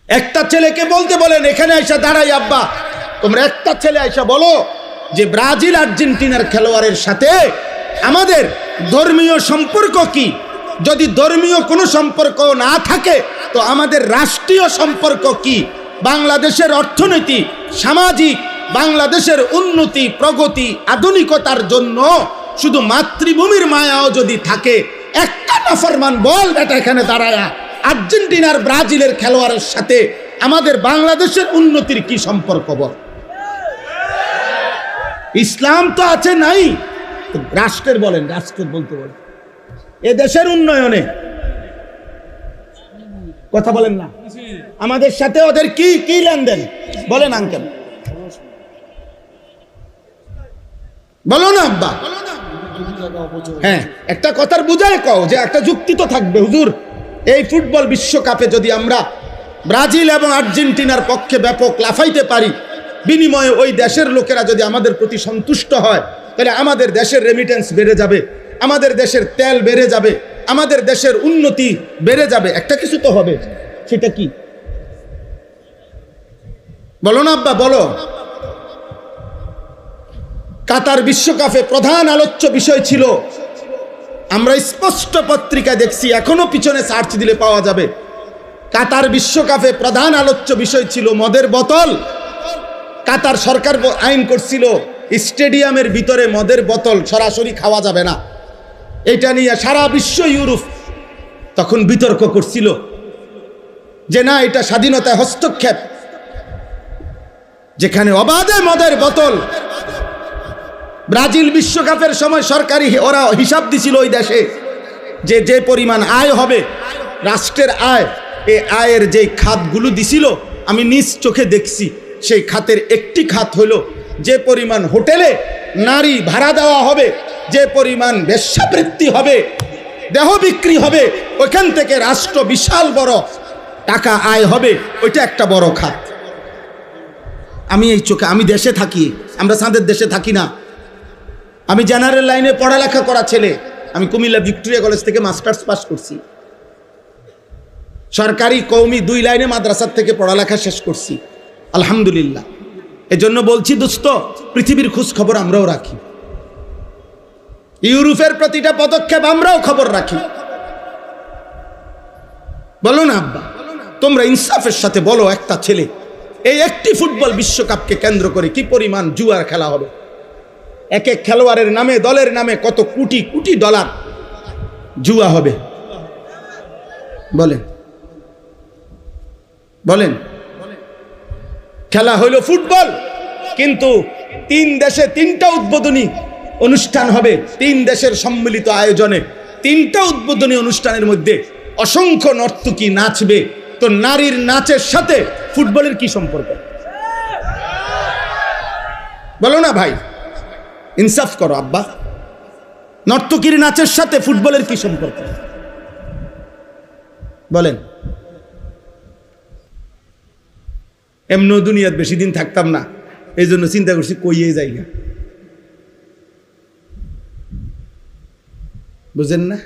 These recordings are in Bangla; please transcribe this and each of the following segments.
একটা ছেলেকে বলতে বলেন, এখানে আইসা দাঁড়াই আব্বা, তোমরা একটা ছেলে আইসা বলো যে ব্রাজিল আর্জেন্টিনার খেলোয়াড়ের সাথে আমাদের ধর্মীয় সম্পর্ক কি? যদি ধর্মীয় কোনো সম্পর্ক না থাকে তো আমাদের রাষ্ট্রীয় সম্পর্ক কি? বাংলাদেশের অর্থনীতি, সামাজিক, বাংলাদেশের উন্নতি, প্রগতি, আধুনিকতার জন্য শুধু মাতৃভূমির মায়াও যদি থাকে, একটা নাফরমান বল বেটা এখানে দাঁড়ায়া আর্জেন্টিনার ব্রাজিলের খেলোয়াড়ের সাথে আমাদের বাংলাদেশের উন্নতির কি সম্পর্ক বল? ইসলাম তো আছে নাই, রাষ্ট্রের বলেন, রাষ্ট্রের বলতে বলেন, এ দেশের উন্নয়নে কথা বলেন না, আমাদের সাথে ওদের কি কি লেনদেন বলেন আঙ্কেল, বলো না আব্বা। হ্যাঁ, একটা কথার বুঝায় কও যে একটা যুক্তি তো থাকবে। হুজুর, এই ফুটবল বিশ্বকাপে যদি আমরা ব্রাজিল এবং আর্জেন্টিনার পক্ষে ব্যাপক লাফাইতে পারি, বিনিময়ে ওই দেশের লোকেরা যদি আমাদের প্রতি সন্তুষ্ট হয়, তাহলে আমাদের দেশের রেমিটেন্স বেড়ে যাবে, আমাদের দেশের তেল বেড়ে যাবে, আমাদের দেশের উন্নতি বেড়ে যাবে। একটা কিছু তো হবে, সেটা কি বলো না আব্বা, বলো। কাতার বিশ্বকাপে প্রধান আলোচ্য বিষয় ছিল, আমরা স্পষ্ট পত্রিকায় দেখছি, এখনো পিছনে সার্চ দিলে পাওয়া যাবে, কাতার বিশ্বকাপে প্রধান আলোচ্য বিষয় ছিল মদের বোতল। কাতার সরকার আইন করছিল স্টেডিয়ামের ভিতরে মদের বোতল সরাসরি খাওয়া যাবে না। এটা নিয়ে সারা বিশ্ব, ইউরোপ তখন বিতর্ক করছিল যে না, এটা স্বাধীনতায় হস্তক্ষেপ, যেখানে অবাধে মদের বোতল। ব্রাজিল বিশ্বকাপের সময় সরকারি ওরা হিসাব দিছিল ওই দেশে যে যে পরিমাণ আয় হবে, রাষ্ট্রের আয়, এই আয়ের যে খাতগুলো দিছিল আমি নিজ চোখে দেখছি, সেই খাতের একটি খাত হলো যে পরিমাণ হোটেলে নারী ভাড়া দেওয়া হবে, যে পরিমাণ বেশ্যাবৃত্তি হবে, দেহ বিক্রি হবে, ওইখান থেকে রাষ্ট্র বিশাল বড় টাকা আয় হবে, ওইটা একটা বড় খাত। আমি এই চোখে, আমি দেশে থাকি, আমরা চাঁদের দেশে থাকি না। আমি জেনারেল লাইনে পড়ালেখা করা ছেলে, আমি কুমিল্লা ভিক্টোরিয়া কলেজ থেকে মাস্টার্স পাস করছি, সরকারি কওমি 2 লাইনে মাদ্রাসার থেকে পড়ালেখা শেষ করছি, আলহামদুলিল্লাহ। এজন্য বলছি দোস্ত, পৃথিবীর খোঁজ খবর আমরাও রাখি, ইউরোপের প্রতিটা পদক্ষেপ আমরাও খবর রাখি। বলো না আব্বা, তোমরা ইনসাফের সাথে বলো, একটা ছেলে, এই একটি ফুটবল বিশ্বকাপকে কেন্দ্র করে কি পরিমাণ জুয়ার খেলা হবে? এক এক খেলোয়াড়ের নামে, দলের নামে কত কোটি কোটি ডলার জুয়া হবে, বলেন বলেন। খেলা হইল ফুটবল, কিন্তু 3 দেশে 3টা উদ্বোধনী অনুষ্ঠান হবে, 3 দেশের সম্মিলিত আয়োজনে 3টা উদ্বোধনী অনুষ্ঠানের মধ্যে অসংখ্য নর্তকী নাচবে। তো নারীর নাচের সাথে ফুটবলের কি সম্পর্ক? বলো না ভাই, ইনসাফ করো আব্বা, নর্তকীর নাচের সাথে ফুটবলের কি সম্পর্ক বলেন? এমন দুনিয়াত বেশি দিন থাকতাম না, এই জন্য চিন্তা করছি কইয়ে যাই না, বুঝেন না?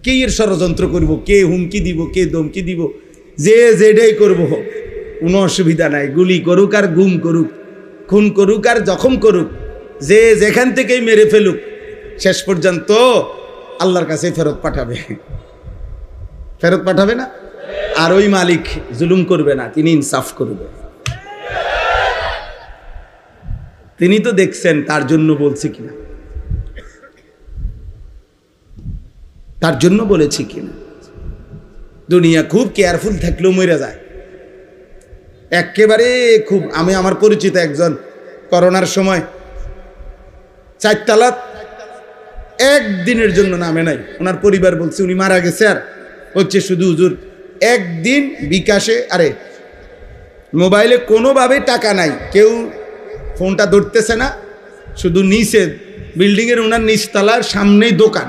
কে এর ষড়যন্ত্র করবো, কে হুমকি দিব, কে ধমকি দিব, যে যেটাই করবো কোনো অসুবিধা নাই। গুলি করুক আর গুম করুক, খুন করুক আর জখম করুক, যে যেখান থেকেই মেরে ফেলুক, শেষ পর্যন্ত আল্লাহর কাছে ফেরত পাঠাবে, ফেরত পাঠাবে না? আর ওই মালিক জুলুম করবে না, তিনি ইনসাফ করবে। তিনি তো দেখছেন, তার জন্য বলছি কিনা, তার জন্য বলেছি কিনা। দুনিয়া খুব কেয়ারফুল থাকলেও মরে যায় একেবারে খুব। আমি আমার পরিচিত একজন করোনার সময় 4 তালা একদিনের জন্য নামে নাই, ওনার পরিবার বলছে উনি মারা গেছে, আর হচ্ছে শুধু হুজুর একদিন বিকাশে, আরে মোবাইলে কোনোভাবে টাকা নাই, কেউ ফোনটা ধরতেছে না, শুধু নিচে বিল্ডিংয়ের ওনার নিচতলার সামনেই দোকান,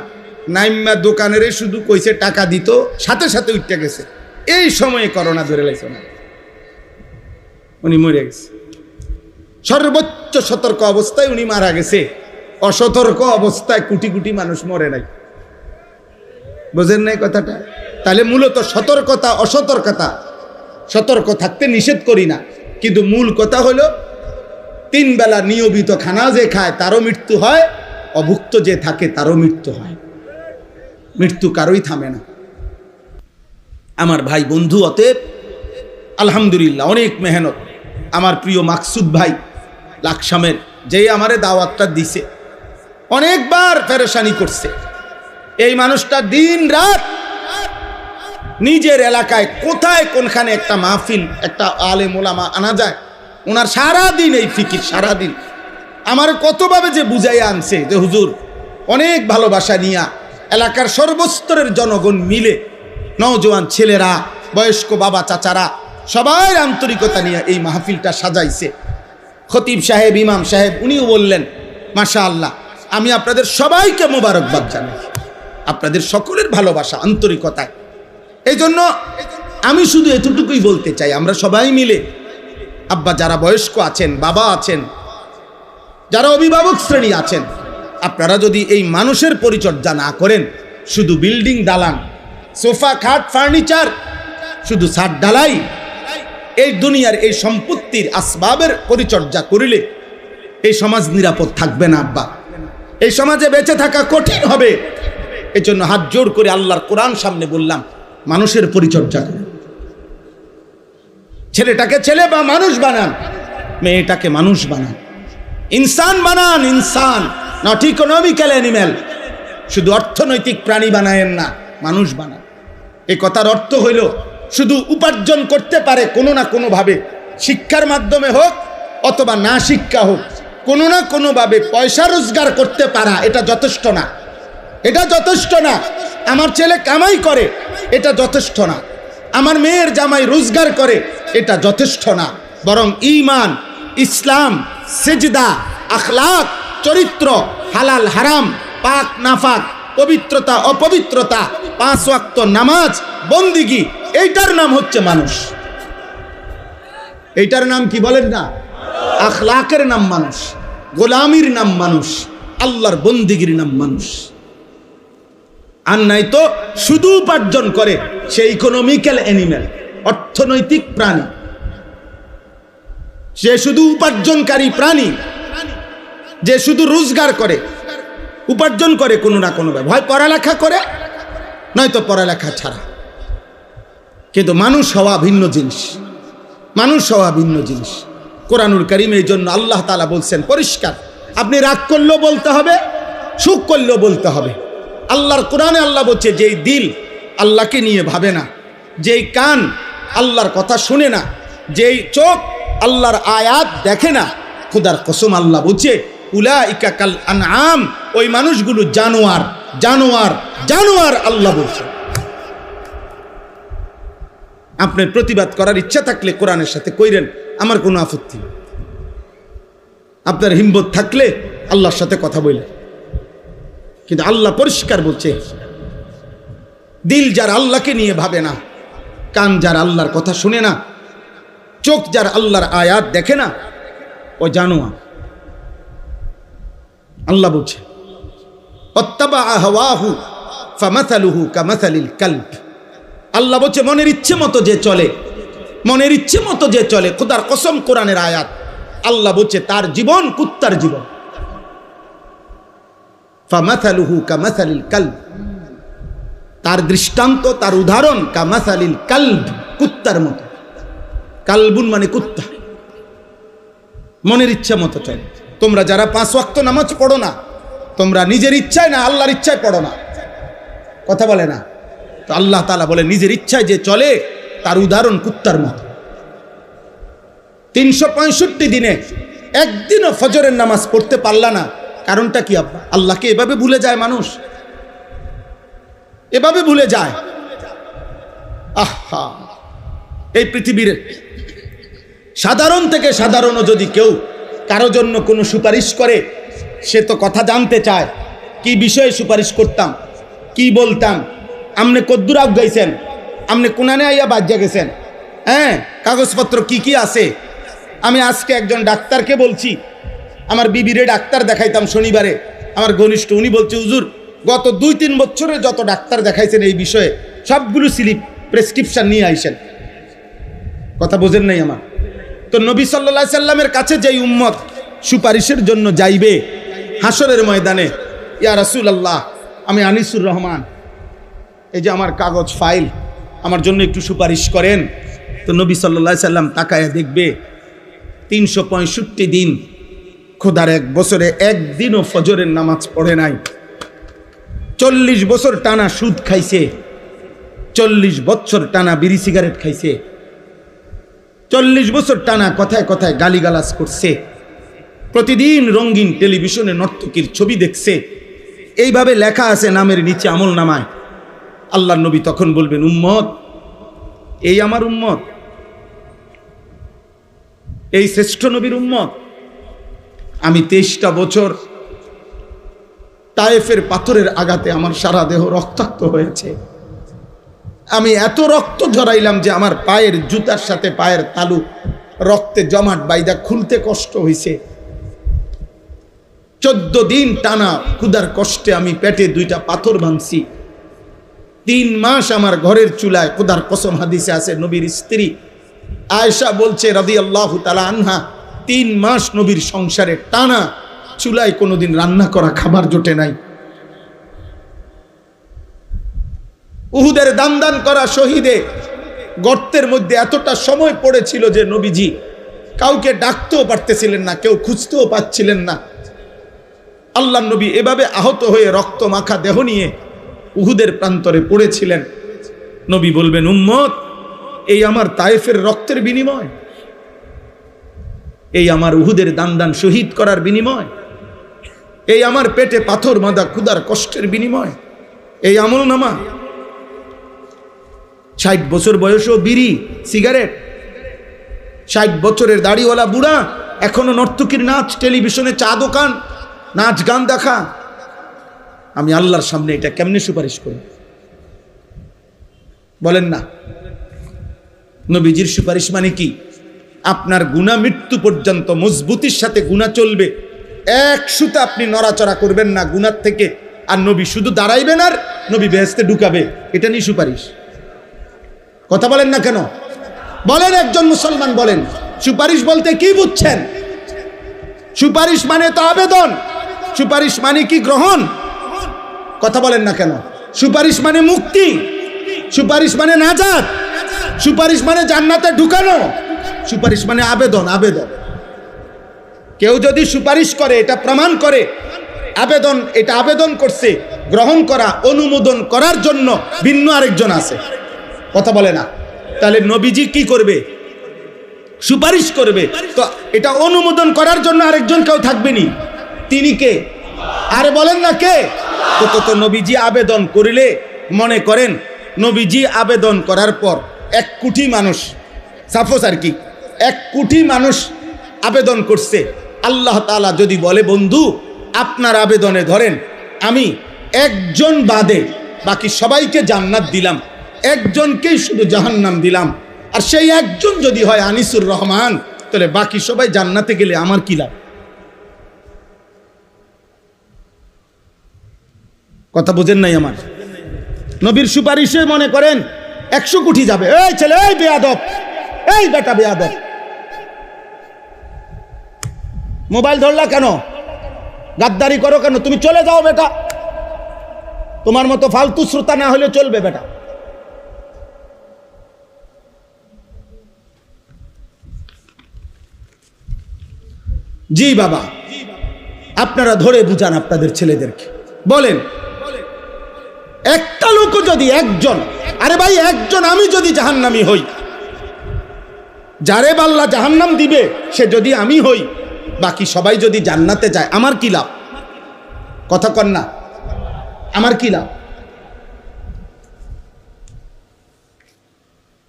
নাইম্মা দোকানের শুধু কইছে টাকা দিত, সাথে সাথে উঠতে গেছে। এই সময়ে করোনা ধরে লাগছে না, উনি মরে গেছে। সর্বোচ্চ সতর্ক অবস্থায় উনি মারা গেছে, অসতর্ক অবস্থায় কোটি কোটি মানুষ মরে নাই। বোঝেন নাই কথাটা? তাহলে মূলত সতর্কতা অসতর্কতা সতর্ক থাকতে নিষেধ করি না, কিন্তু মূল কথা হলো 3 বেলা নিয়মিত খানা যে খায় তারও মৃত্যু হয়, অভুক্ত যে থাকে তারও মৃত্যু হয়। মৃত্যু কারোই থামে না আমার ভাই বন্ধু। অতএব আলহামদুলিল্লাহ অনেক মেহনত আমার প্রিয় মাকসুদ ভাই লাকসামের, যেই আমারে দাওয়াতটা দিছে, অনেকবার পেরেশানি করছে। এই মানুষটা দিন রাত নিজের এলাকায় কোথায় কোনখানে একটা মাহফিল, একটা আলেম ওলামা আনা যায়, ওনার সারাদিন এই ফিকির, সারাদিন আমার কতভাবে যে বুঝাইয়া আনছে যে হুজুর অনেক ভালোবাসা নিয়া এলাকার সর্বস্তরের জনগণ মিলে, নওজোয়ান ছেলেরা, বয়স্ক বাবা চাচারা সবাই আন্তরিকতা নিয়ে এই মাহফিলটা সাজাইছে। খতিব সাহেব, ইমাম সাহেব উনিও বললেন মাশাআল্লাহ, আমি আপনাদের সবাইকে মোবারকবাদ জানাই, আপনাদের সকলের ভালোবাসা আন্তরিকতায়। এই জন্য আমি শুধু এতটুকুই বলতে চাই, আমরা সবাই মিলে, আব্বা যারা বয়স্ক আছেন, বাবা আছেন, যারা অভিভাবক শ্রেণী আছেন, আপনারা যদি এই মানুষের পরিচর্যা না করেন, শুধু বিল্ডিং দালান, সোফা খাট ফার্নিচার, শুধু ছাদ ঢালাই, এই দুনিয়ার এই সম্পত্তির আসবাবের পরিচর্যা করিলে এই সমাজ নিরাপদ থাকবে না আব্বা, এই সমাজে বেঁচে থাকা কঠিন হবে। এই জন্য হাত জোর করে আল্লাহর কোরআন সামনে বললাম, মানুষের পরিচর্যা করুন। ছেলেটাকে ছেলে বা মানুষ বানান, মেয়েটাকে মানুষ বানান, ইনসান বানান, ইনসান, নট ইকোনমিক্যাল অ্যানিম্যাল। শুধু অর্থনৈতিক প্রাণী বানায়েন না, মানুষ বানান। এই কথার অর্থ হইল শুধু উপার্জন করতে পারে কোনো না কোনোভাবে, শিক্ষার মাধ্যমে হোক অথবা না শিক্ষা হোক, কোনো না কোনোভাবে পয়সা রোজগার করতে পারা, এটা যথেষ্ট না, এটা যথেষ্ট না। আমার ছেলে কামাই করে, এটা যথেষ্ট না। আমার মেয়ের জামাই রোজগার করে, এটা যথেষ্ট না। বরং ঈমান, ইসলাম, সিজদা, আখলাক, চরিত্র, হালাল হারাম, পাক নাফাক, পবিত্রতা অপবিত্রতা, 5 ওয়াক্ত নামাজ, বন্দিগি, এইটার নাম হচ্ছে মানুষ। এইটার নাম কি বলেন না? আখলাকের নাম মানুষ, গোলামির নাম মানুষ, আল্লাহর বন্দিগির নাম মানুষ। আর নাই তো শুধু উপার্জন করে, সে ইকোনমিক্যাল অ্যানিম্যাল, অর্থনৈতিক প্রাণী, সে শুধু উপার্জনকারী প্রাণী, যে শুধু রোজগার করে, উপার্জন করে কোনো না কোনোভাবে, হয় পড়ালেখা করে নয়তো পড়ালেখা ছাড়া। কিন্তু মানুষ হওয়া ভিন্ন জিনিস, মানুষ হওয়া ভিন্ন জিনিস। কোরআনুল কারীম এই জন্য আল্লাহ তাআলা বলছেন পরিষ্কার, আপনি রাগ করলেও বলতে হবে, সুখ করলেও বলতে হবে। আল্লাহর কোরআনে আল্লাহ বলছে, যেই দিল আল্লাহকে নিয়ে ভাবে না, যেই কান আল্লাহর কথা শুনে না, যেই চোখ আল্লাহর আয়াত দেখে না, খোদার কসম আল্লাহ বলছে উলাইকা কাল আনআম, ওই মানুষগুলো জানোয়ার, জানোয়ার, জানোয়ার। আল্লাহ বলছে। আপনার প্রতিবাদ করার ইচ্ছা থাকলে কোরআনের সাথে কইরেন, আমার কোনো আপত্তি নেই। আপনার হিম্মত থাকলে আল্লাহর সাথে কথা বলেন। কিন্তু আল্লাহ পরিষ্কার বলছে, দিল যার আল্লাহকে নিয়ে ভাবে না, কান যার আল্লাহর কথা শুনে না, চোখ যার আল্লাহর আয়াত দেখে না, ও জানোয়ার। আল্লাহ বলছে অত্তাবা হাওয়াহু ফামাসালুহু কামাসালিল কালব। আল্লাহ বলছে মনের ইচ্ছে মতো যে চলে, মনের ইচ্ছে মতো যে চলে, খোদার কসম কোরআনের আয়াত, আল্লাহ বলছে তার জীবন কুত্তার জীবন। ফামাসালুহু কামাসালিল কালব, তার দৃষ্টান্ত, তার উদাহরণ কামাসালিল কালব, কুত্তার মতো। কালবুন মানে কুত্তা। মনের ইচ্ছা মতো চলে। তোমরা যারা 5 ওয়াক্ত নামাজ পড়ো না, তোমরা নিজের ইচ্ছায় না আল্লাহর ইচ্ছায় পড়ো না, কথা বলে না। তো আল্লাহ তাআলা বলে নিজের ইচ্ছায় যে চলে তার উদাহরণ কুত্তার মতো। 365 দিনে একদিনও ফজরের নামাজ পড়তে পারলা না, কারণটা কি আব্বা? আল্লাহকে এভাবে ভুলে যায় মানুষ, এভাবে ভুলে যায়। আহা, এই পৃথিবীর সাধারণ থেকে সাধারণও যদি কেউ কারো জন্য কোনো সুপারিশ করে, সে তো কথা জানতে চায়, কি বিষয়ে সুপারিশ করতাম, কি বলতাম, আমনে কদ্দুর আগাইছেন, আমনে কোনানে আইয়া বাজ্যা গেছেন, হ্যাঁ কাগজপত্র কি কি আছে। আমি আজকে একজন ডাক্তারকে বলছি, আমার বিবিরে ডাক্তার দেখাইতাম শনিবারে, আমার ঘনিষ্ঠ, উনি বলছে হুজুর গত 2-3 বছরে যত ডাক্তার দেখাইছেন এই বিষয়ে সবগুলো স্লিপ প্রেসক্রিপশন নিয়ে আইসেন। কথা বোঝেন নাই আমার? তো নবী সাল্লাল্লাহু আলাইহি সাল্লামের কাছে যেই উম্মত সুপারিশের জন্য যাইবে হাসরের ময়দানে, ইয়া রাসূলুল্লাহ আমি আনিসুর রহমান, এই যে আমার কাগজ ফাইল, আমার জন্য একটু সুপারিশ করেন। তো নবী সাল্লাল্লাহু আলাইহি সাল্লাম তাকায়া দেখবে 365 দিন খোদার এক বছরে একদিনও ফজরের নামাজ পড়ে নাই, 40 বছর টানা সুদ খাইছে, 40 বছর টানা বিড়ি সিগারেট খাইছে, 40 বছর টানা কথায় কথায় গালিগালাজ করছে, প্রতিদিন রঙিন টেলিভিশনে নর্তকীর ছবি দেখছে, এইভাবে লেখা আছে নামের নিচে আমল নামায়। আল্লাহর নবী তখন বলবেন, উম্মত, এই আমার উম্মত, এই শ্রেষ্ঠ নবীর উম্মত। আমি 23টা বছর তায়েফের পাথরের আঘাতে আমার সারা দেহ রক্তাক্ত হয়েছে, আমি এত রক্ত ঝরাইলাম যে আমার পায়ের জুতার সাথে পায়ের তালু রক্তে জমাট বাইদা খুলতে কষ্ট হয়েছে। 14 দিন টানা ক্ষুধার কষ্টে আমি পেটে 2টা পাথর ভাঙছি। 3 মাস আমার ঘরের চুলায়, খোদার কসম হাদিসে আছে, নবীর স্ত্রী আয়েশা বলছে রাদিয়াল্লাহু তাআলা আনহা, 3 মাস নবীর সংসারে টানা চুলায় কোনোদিন রান্না করা খাবার জোটে নাই। উহুদের দান করা শহীদে গর্তের মধ্যে এতটা সময় পড়েছিল যে নবীজি কাউকে ডাকতেও পারতেছিলেন না, কেউ খুঁজতেও পাচ্ছিলেন না। আল্লাহর নবী এভাবে আহত হয়ে রক্ত মাখা দেহ নিয়ে উহুদের প্রান্তরে পড়েছিলেন। নবী বলবেন, উম্মত, এই আমার তায়েফের রক্তের বিনিময়, এই আমার উহুদের দান শহীদ করার বিনিময়, এই আমার পেটে পাথর বাঁধা ক্ষুধার কষ্টের বিনিময়, এই আমল নামা। 60 বছর বয়সেও বিড়ি সিগারেট, 60 বছরের দাড়িওয়ালা বুড়া এখনো নর্তকীর নাচ, টেলিভিশনে চা দোকান, নাচ গান দেখা। আমি আল্লাহর সামনে এটা কেমনে সুপারিশ করি বলেন না? নবীজির সুপারিশ মানে কি? আপনার গুনাহ মৃত্যু পর্যন্ত মজবুতির সাথে গুনাহ চলবে, এক সুতা আপনি নড়াচড়া করবেন না গুনার থেকে, আর নবী শুধু দাঁড়াইবেন আর নবী বেহেশতে ঢুকাবে, এটা নিয়ে সুপারিশ। কথা বলেন না কেন? বলেন, একজন মুসলমান বলেন, সুপারিশ বলতে কি বুঝছেন? সুপারিশ মানে তো আবেদন, সুপারিশ মানে কি গ্রহণ? কথা বলেন না কেন? সুপারিশ মানে মুক্তি, সুপারিশ মানে নাজাত, সুপারিশ মানে জান্নাতে ঢুকানো, সুপারিশ মানে আবেদন। আবেদন, কেউ যদি সুপারিশ করে এটা প্রমাণ করে আবেদন, এটা আবেদন করছে, গ্রহণ করা, অনুমোদন করার জন্য ভিন্ন আরেকজন আছে। কথা বলে না? তাহলে নবীজি কি করবে? সুপারিশ করবে, তো এটা অনুমোদন করার জন্য আরেকজন কেউ থাকবেনি, তিনি কে? আরে বলেন না কে? তো নবীজি আবেদন করিলে, মনে করেন নবীজি আবেদন করার পর 1 কোটি মানুষ, সাপোজ আর কি 1 কোটি মানুষ আবেদন করছে, আল্লাহ তাআলা যদি বলে, বন্ধু আপনার আবেদনে ধরেন আমি একজন বাদে বাকি সবাইকে জান্নাত দিলাম, একজনকেই শুধু জাহান্নাম দিলাম, আর সেই একজন যদি হয় আনিসুর রহমান, তাহলে বাকি সবাই জান্নাতে গেলে আমার কি লাভ? কথা বোঝেন নাই আমার? নবীর সুপারিশে মনে করেন 100 কোটি যাবে। এই ছেলে, এই বেয়াদব, এই বেটা বেয়াদব, মোবাইল ধরলা কেন? গাদ্দারি করো কেন? তুমি চলে যাও বেটা, তোমার মতো ফালতু শ্রোতা না হলে চলবে বেটা। জি বাবা, আপনারা ধরে বুঝান আপনাদের ছেলেদেরকে, বলেন একটা লোক যদি, একজন, আরে ভাই একজন, আমি যদি জাহান্নামী হই, যারে আল্লাহ জাহান্নাম দিবে সে যদি আমি হই, বাকি সবাই যদি জান্নাতে যায়, আমার কি লাভ? কথা কন না, আমার কি লাভ?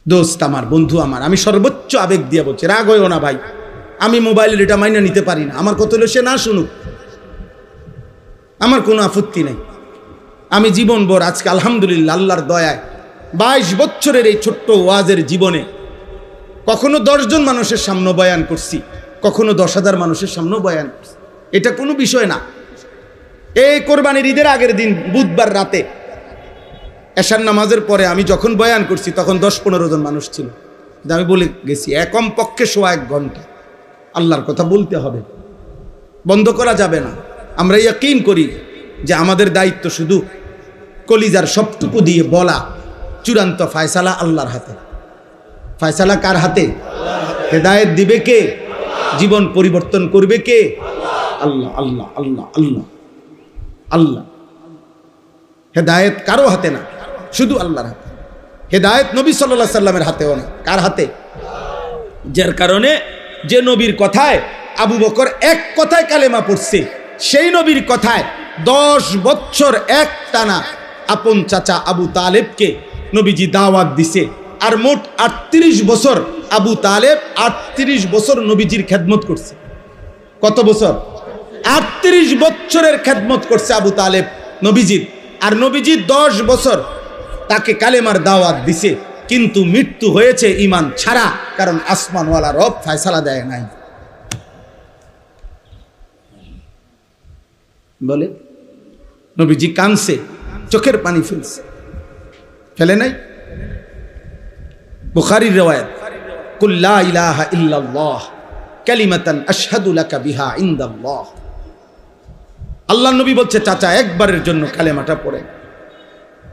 দোস্ত আমার, বন্ধু আমার, আমি সর্বোচ্চ আবেগ দিয়ে বলছি, রাগ হইও না ভাই, আমি মোবাইলের এটা মাইনা নিতে পারি না, আমার কথা হলো সে না শুনুক, আমার কোনো আপত্তি নেই। আমি জীবনভর আজকে আলহামদুলিল্লাহ আল্লাহর দয়ায় 22 বছরের এই ছোট্ট ওয়াজের জীবনে কখনো 10 জন মানুষের সামনে বয়ান করছি, কখনো 10,000 মানুষের সামনেও বয়ান করছি, এটা কোনো বিষয় না। এই কোরবানির ঈদের আগের দিন বুধবার রাতে এশার নামাজের পরে আমি যখন বয়ান করছি তখন 10-15 জন মানুষ ছিল, আমি বলে গেছি একম পক্ষে 1 ঘন্টা আল্লাহর কথা বলতে হবে, বন্ধ করা যাবে না। আমরা ইয়াকিন করি যে আমাদের দায়িত্ব শুধু কলিজার সবটুকু দিয়ে বলা, চূড়ান্ত ফয়সালা আল্লাহর হাতে। ফয়সালা কার হাতে? হেদায়েত দিবে কে? জীবন পরিবর্তন করবে কে? আল্লাহ আল্লাহ আল্লাহ আল্লাহ আল্লাহ। হেদায়েত কারো হাতে না, শুধু আল্লাহর হাতে। হেদায়েত নবী সাল্লাল্লাহু আলাইহি সাল্লামের হাতেও না, কার হাতে? যার কারণে যে নবীর কথায় আবু বকর এক কথায় কালেমা পড়ছে, সেই নবীর কথায় 10 বছর একটানা আপন চাচা আবু তালেবকে নবীজি দাওয়াত দিছে। আর মোট 38 বছর আবু তালেব 38 বছর নবীজির খেদমত করছে। কত বছর? 38 বছরের খেদমত করছে আবু তালেব নবীজির। আর নবীজি 10 বছর তাকে কালেমার দাওয়াত দিছে, কিন্তু মৃত্যু হয়েছে ঈমান ছাড়া, কারণ আসমানওয়ালা রব ফয়সালা দেয় নাই। বলে নবীজি কানছে, চোখের পানি ফেলছে, ফেলে নাই? বুখারীর riwayat, কুল লা ইলাহা ইল্লাল্লাহ কালিমাতান আশহাদু লাকা বিহা ইনদাল্লাহ। আল্লাহর নবী বলছে, চাচা একবারের জন্য কালেমাটা পড়েন,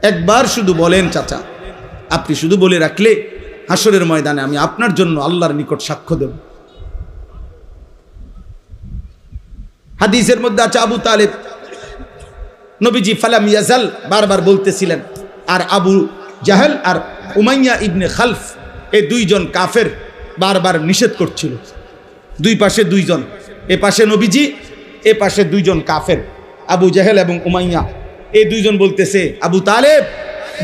একবার শুধু বলেন চাচা, আপনি শুধু বলে রাখলে হাসরের ময়দানে আমি আপনার জন্য আল্লাহর নিকট সাক্ষ্য দেব। হাদিসের মধ্যে আছে আবু তালেব নবীজি ফালাম ইয়াজাল বারবার বলতেছিলেন, আর আবু জাহেল আর উমাইয়া ইবনে খালফ এই 2 জন কাফের বারবার নিষেধ করছিল। 2 পাশে 2 জন, এ পাশে নবীজি, এ পাশে 2 জন কাফের, আবু জাহেল এবং উমাইয়া। এই 2 জন বলতেছে, আবু তালেব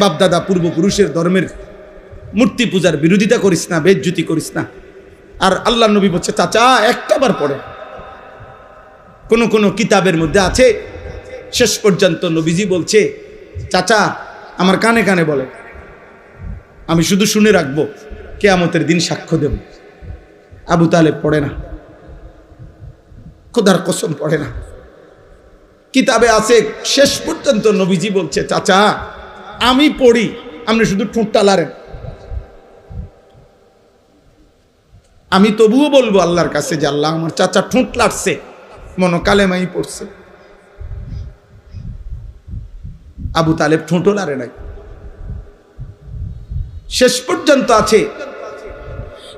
বাপদাদা পূর্বপুরুষের ধর্মের মূর্তি পূজার বিরোধিতা করিস না, বেজ্জতি করিস না। আর আল্লাহ নবী বলছে, চাচা একটাবার পড়ে। কোন কিতাবের মধ্যে আছে শেষ পর্যন্ত নবীজি বলছে, চাচা আমার কানে কানে বলে, আমি শুধু শুনে রাখবো, কিয়ামতের দিন সাক্ষ্য দেব। আবু তালেব পড়ে না, খোদার কসম পড়ে না। কিতাবে আছে শেষ পর্যন্ত নবীজি বলছে, চাচা আমি পড়ি, আপনি শুধু ঠোঁটটা লাড়েন, আমি তবুও বলবো আল্লাহর কাছে যে আল্লাহ আমার চাচা ঠোঁট লাড়ছে, মনো কালেমাই পড়ছে। আবু তালেব ঠোঁটও লাড়ে নাই, শেষ পর্যন্ত আছে।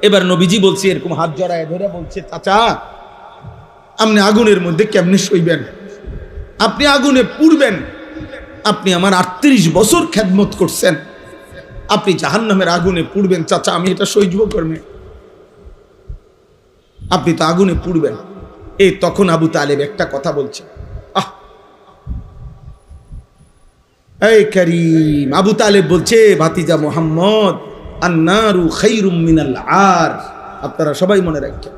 এবার নবীজি বলছে, এরকম হাত জড়ায় ধরে বলছে, চাচা আপনি আগুনের মধ্যে কেমনে সইবেন? আপনি আগুনে পুড়বেন, আপনি আমার 38 বছর খেদমত করছেন, আপনি জাহান্নামের আগুনে পুড়বেন, চাচা আমি এটা সহ্য করবে, আপনি তো আগুনে পুড়বেন। এই তখন আবু তালেব একটা কথা বলছে, এই করিম, আবু তালেব বলছে, ভাতিজা মুহাম্মদ, আন্নারু খায়রুম মিনাল আর। আপনারা সবাই মনে রাখবেন,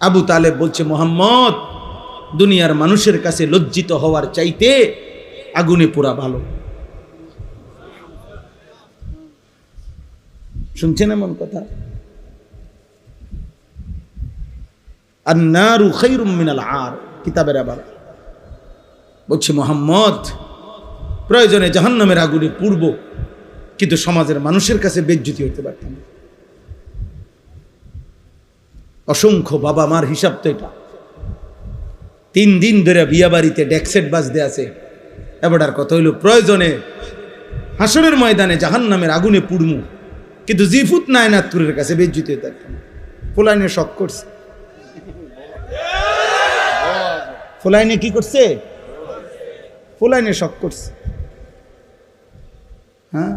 আবু তালেব বলছে, মুহাম্মদ দুনিয়ার মানুষের কাছে লজ্জিত হওয়ার চাইতে আগুনে পোড়া ভালো। শুনছেন এমন কথা? আন্নারু খায়রুম মিনাল আর, কিতাবের আবার বলছে, মুহাম্মদ প্রয়োজনে জাহান্নামের আগুনে পুড়ব, কিন্তু সমাজের মানুষের কাছে বেজ্জতি হতে পারতাম না। অসংখ্য বাবা মার হিসাব তো এটা। 3 দিন ধরে বিয়া বাড়িতে ডেকসেট বাজতে আছে, এবারটার কথা হইল প্রয়োজনে হাসরের ময়দানে জাহান্নামের আগুনে পুড়মু, কিন্তু জিফুত নায়নাতুরের কাছে বেজ্জতি হতে পারতাম না। ফুলাইনে শখ করছে, ফুলাইনে কি করছে? ফুলাইনে শখ করছে। হ্যাঁ,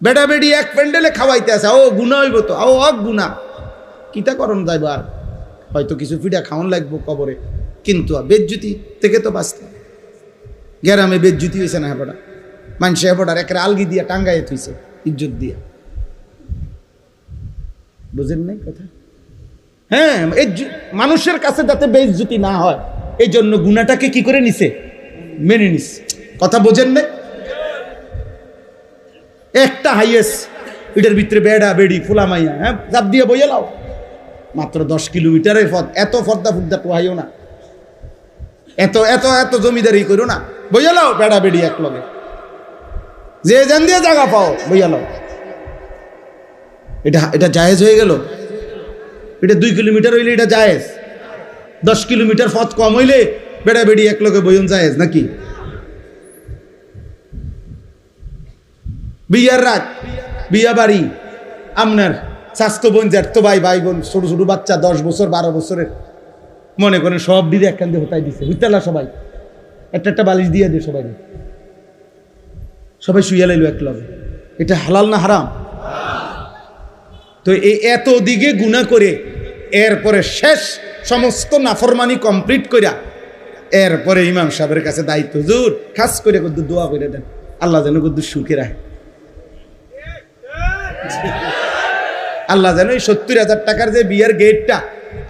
বেটা বেডি এক প্যান্ডেলে খাওয়াইতে আছে, ও গুণা হইব তো, ও অক গুণা, কিতা করণ যাইবার, হয়তো কিছু পিঠা খাওয়ান লাগবো কবরে, কিন্তু বেজ্জুতি থেকে তো বাঁচতে। গ্রামে বেজ্জুতি হয়েছে না, হেপড়া মানুষ হেপড়ার একটা আলগি দিয়া টাঙ্গাইয়ে থুইছে ইজ্জত দিয়া, বুঝেন নাই কথা? হ্যাঁ, মানুষের কাছে যাতে বেজ্জুতি না হয়, এই জন্য গুণাটাকে কি করে নিছে? মেনে নিছে। কথা বোঝেন নাই? একটা হাইয়েস্ট এটার ভিতরে বেড়া বেড়ি ফুলা মাইয়া, হ্যাঁ চাপ দিয়ে বইয়ে লাও, মাত্র 10 কিলোমিটারের পথ, এত ফর্দা ফুর্দা পোহাইও না, এত এত এত জমিদারি করো না, বইয়া লাও বেড়া বেড়ি এক লগে, যে জান দিয়ে জায়গা পাও বইয়া লাও। এটা জায়েজ হয়ে গেল? এটা 2 কিলোমিটার হইলে এটা জায়েজ, 10 কিলোমিটার পথ কম হইলে বেড়া বেড়ি এক লোকে বইন জায়েজ নাকি? বিয়ার রাত, বিয়া বাড়ি, আপনার স্বাস্থ্য বোন, জ্যাঠতো ভাই, ভাই বোন, ছোট ছোট বাচ্চা 10 বছর 12 বছরের, মনে করেন সব দিদি একখান দিয়ে হতাই দিছে, হইতালা সবাই একটা বালিশ দিয়ে দিয়ে সবাই শুইয়া লাইল এক লগে। এটা হালাল না হারাম? তো এই এত দিকে গুনাহ করে এরপরে শেষ সমস্ত নাফরমানি কমপ্লিট করিয়া এরপরে ইমাম সাহেবের কাছে দায়িত্ব, হুজুর খাস করে কদ্দুর দোয়া করে দেন, আল্লাহ যেন কদ্দুর সুখে রাখে, আল্লাহ যেন এই 70,000 টাকার যে বিয়ের গেটটা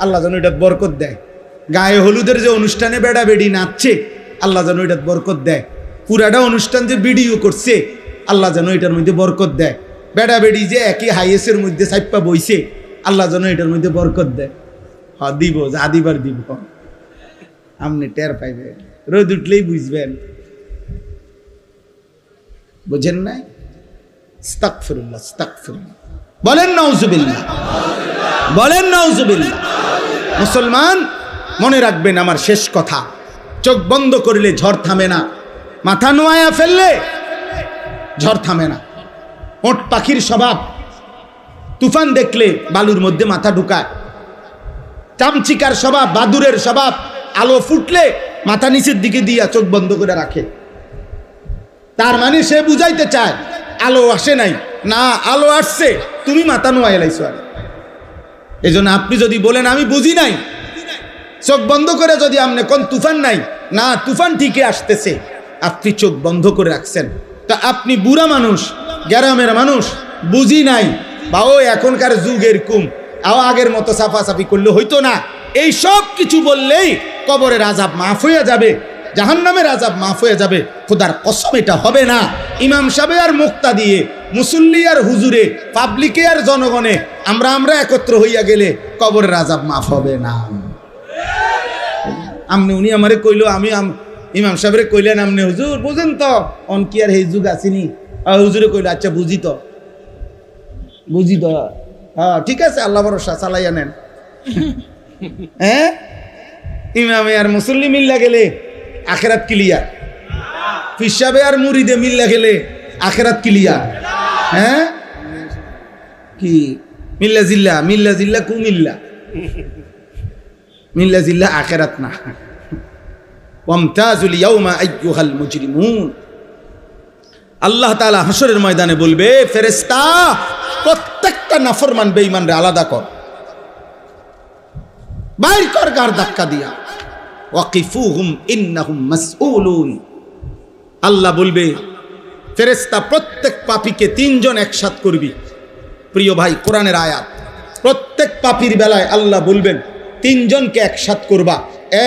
আল্লাহ যেন এটা বরকত দেয়, গায়ে হলুদের যে অনুষ্ঠানে বেড়া বেড়ি নাচছে আল্লাহ যেন এটা বরকত দেয়, পুরাটা অনুষ্ঠান যে ভিডিও করছে আল্লাহ যেন এটার মধ্যে বরকত দেয়, বেড়া বেড়ি যে একই হাইয়েসের মধ্যে সাইপ্পা বইছে আল্লাহ যেন এটার মধ্যে বরকত দেয়। হ্যাঁ দিব, যা দিবার দিব, আপনি টের পাইবেন, রোদ উঠলেই বুঝবেন। বুঝেন নাই? আস্তাগফিরুল্লাহ, আস্তাগফিরুল্লাহ, বলেন নাউজুবিল্লাহ, বলেন নাউজুবিল্লাহ। মুসলমান মনে রাখবেন আমার শেষ কথা, চোখ বন্ধ করলে ঝড় থামে না, মাথা নোয়ায়া ফেললে ঝড় থামে না। ওট পাখির স্বভাব, তুফান দেখলে বালুর মধ্যে মাথা ঢুকায়। চামচিকার স্বভাব, বাদুরের স্বভাব, আলো ফুটলে মাথা নিচের দিকে দিয়া চোখ বন্ধ করে রাখে। তার মানে সে বুঝাইতে চায় আলো আসে নাই, না আলো আসছে, তুমি মাথা নোয়াই লাইছো। এই জন্য আপনি যদি বলেন আমি বুঝি নাই, চোখ বন্ধ করে যদি আপনি কোন তুফান নাই, না তুফান ঠিকই আসতেছে, আপনি চোখ বন্ধ করে রাখছেন, তা আপনি বুড়া মানুষ, গ্রামের মানুষ, বুঝি নাই, বা ও এখনকার যুগ এরকম, আগের মতো সাফাসাফি করলে হইতো না, এই সব কিছু বললেই কবরের আযাব মাফ হয়ে যাবে, জাহান্নামের আযাব মাফ হয়ে যাবে। খোদার কসম এটা হবে না। ইমাম সাহেব আর মুক্তা দিয়ে, মুসল্লি আর হুজুরে, পাবলিকে আর জনগণে আমরা একত্র হইয়া গেলে কবরের আযাব মাফ হবে না। আমনে উনি আমারে কইলো, আমি ইমাম সাহেবরে কইলেন, আমনে হুজুর বুঝেন তো অন কি আর এই যুগ আসিনি? হুজুরে কইলো আচ্ছা বুঝি তো, হ্যাঁ ঠিক আছে, আল্লাহ ভরসা, চালাইয়া নেন। হ্যাঁ, ইমামে আর মুসল্লি মিল্লা গেলে আখেরাত ক্লিয়ার, পিসাবে আর মুরিদে মিল্লা গেলে আখেরাত ক্লিয়ার। হ্যাঁ কি মিল্লা জিল্লা কুমিল্লা, মিল্লা জিল্লা আখেরাত না। ওয়ামতাজুল ইয়াউমা আইয়ুহাল মুজরিমুন, আল্লাহ তাআলা হাসরের ময়দানে বলবে, ফেরেশতা প্রত্যেকটা নাফরমান বেঈমানরে আলাদা কর, বাইর কর গার ধাক্কা দিয়া, ওয়াকিফুহুম ইন্নাহুম মাসউলুন। আল্লাহ বলবে ফেরেশতা প্রত্যেক পাপীকে 3 জন একসাথ করবি। প্রিয় ভাই, কোরআনের আয়াত, প্রত্যেক পাপীর বেলায় আল্লাহ বলবেন 3 জনকে একসাথ করবা।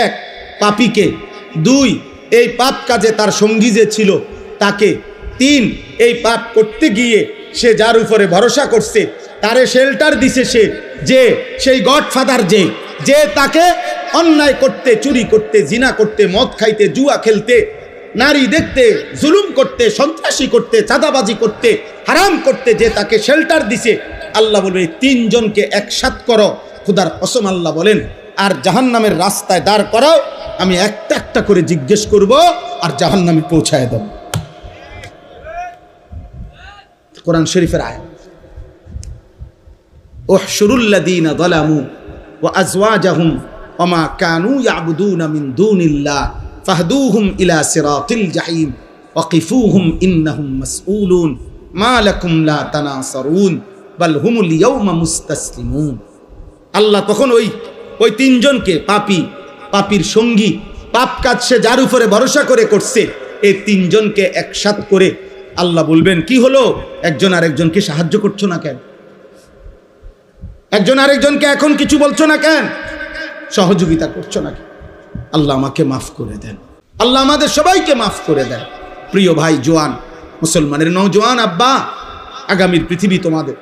1 পাপীকে, 2 এই পাপ কাজে তার সঙ্গী যে ছিল তাকে, 3 এই পাপ করতে গিয়ে সে যার উপরে ভরসা করছে, তারে শেল্টার দিছে সে, যে সেই গডফাদার যে তাকে অন্যায় করতে, চুরি করতে, জিনা করতে, মদ খাইতে, জুয়া খেলতে, নারী দেখতে, জুলুম করতে, সন্ত্রাসী করতে, চাঁদাবাজি করতে, হারাম করতে যে তাকে শেল্টার দিছে, আল্লাহ বলবে 3 জনকে একসাথ করো। খুদার কসম আল্লাহ বলেন, আর জাহান্নামের রাস্তায় দাঁড় করাও, আমি একটা একটা করে জিজ্ঞেস করব আর জাহান্নামে পৌঁছায় দেব। কোরআন শরীফের আয়াত, উহশুরুল্লাযীনা যালামু ওয়া আজওয়াজাহুম ওয়া মা কানু ইয়াবুদুনা মিন দুনিল্লাহ ফাহদুহুম ইলা সিরাতিল জাহিম ওয়াকিফুহুম ইন্নাহুম মাসউলুন মা লাকুম লা তানাসারুন বাল হুমুল ইয়াওমা মুস্তাসলিমুন। আল্লাহ তখন ওই 3 জনকে, পাপীর সঙ্গী, পাপ কাজ সে যার উপরে ভরসা করে করছে, এই 3 জনকে একসাথ করে আল্লাহ বলবেন, কি হলো, একজন আরেকজনকে সাহায্য করছো না কেন? একজন আরেকজনকে এখন কিছু বলছো না কেন? সহযোগিতা করছো না কেন? আল্লাহ আমাকে মাফ করে দেন, আল্লাহ আমাদের সবাইকে মাফ করে দেন। প্রিয় ভাই, জোয়ান মুসলমানের নওজোয়ান আব্বা, আগামীর পৃথিবী তোমাদের।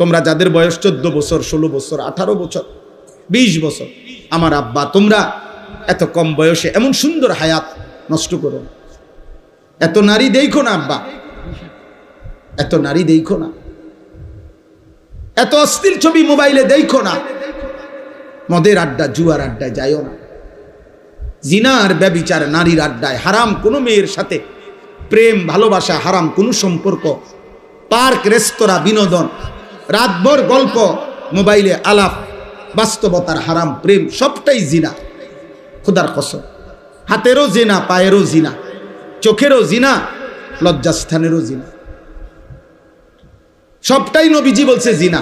তোমরা যাদের বয়স 14 বছর, 16 বছর, 18 বছর, 20 বছর, আমার আব্বা, তোমরা এত কম বয়সে এমন সুন্দর হায়াত নষ্ট করো না। এত নারী দেখো না আব্বা, এত নারী দেখো না। এত অশ্লীল ছবি মোবাইলে দেখো না। মদের আড্ডা, জুয়ার আড্ডায় যাইও না। জিনার ব্যভিচার, নারীর আড্ডায়, হারাম কোনো মেয়ের সাথে প্রেম ভালোবাসা, হারাম কোনো সম্পর্ক, পার্ক রেস্তোরাঁ বিনোদন, রাতভর গল্প, মোবাইলে আলাপ, বাস্তবতার হারাম প্রেম, সবটাই জিনা। খোদার কসম, হাতেরও জিনা, পায়েরও জিনা, চোখেরও জিনা, লজ্জাস্থানেরও জিনা, সবটাই নবীজি বলছে জিনা।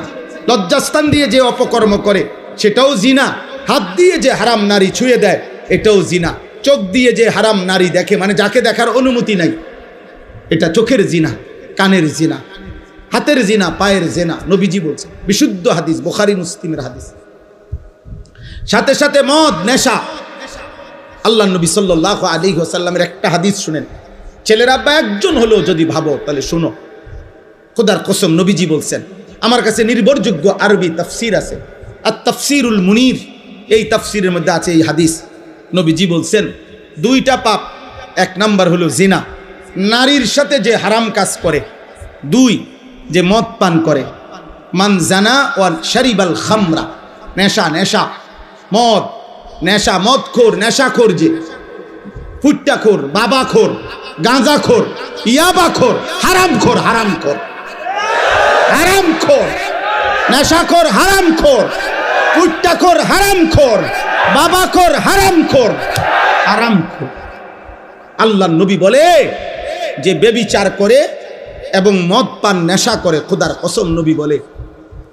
লজ্জাস্থান দিয়ে যে অপকর্ম করে সেটাও জিনা, হাত দিয়ে যে হারাম নারী ছুঁয়ে দেয় এটাও জিনা, চোখ দিয়ে যে হারাম নারী দেখে, মানে যাকে দেখার অনুমতি নাই, এটা চোখের জিনা, কানের জিনা, হাতের জিনা, পায়ের জিনা। নবীজি বলছে, বিশুদ্ধ হাদিস, বুখারী মুসলিমের হাদিস। সাথে সাথে মদ, নেশা। আল্লাহ নবী সাল্লাল্লাহু আলাইহি ওয়াসাল্লামের একটা হাদিস শুনেন, ছেলের আব্বা একজন হলো যদি ভাবো তাহলে শুনো। খোদার কসম, নবীজি বলছেন, আমার কাছে নির্ভরযোগ্য আরবি তাফসীর আছে, আত-তাফসীরুল মুনীর, এই তাফসীরের মধ্যে আছে এই হাদিস। নবীজি বলছেন, দুইটা পাপ, এক নাম্বার হলো জিনা, নারীর সাথে যে হারাম কাজ করে, দুই যে মদ পান করে। মান জানা ওয়াল শারিবাল খামরা, নেশা, নেশা, মদ, নেশা, মদখোর, নেশাখোর, যে ফুট্টাখোর, বাবাখোর, গাঁজাখোর, ইয়াবাখোর, হারামখোর, হারামখোর, হারামখোর, নেশাখোর, হারামখোর, ফুট্টাখোর, হারামখোর, বাবাখোর, হারামখোর, হারামখোর। আল্লাহ নবী বলে, যে বেবিচার করে এবং মদ পান, নেশা করে, খোদার কসম নবী বলে,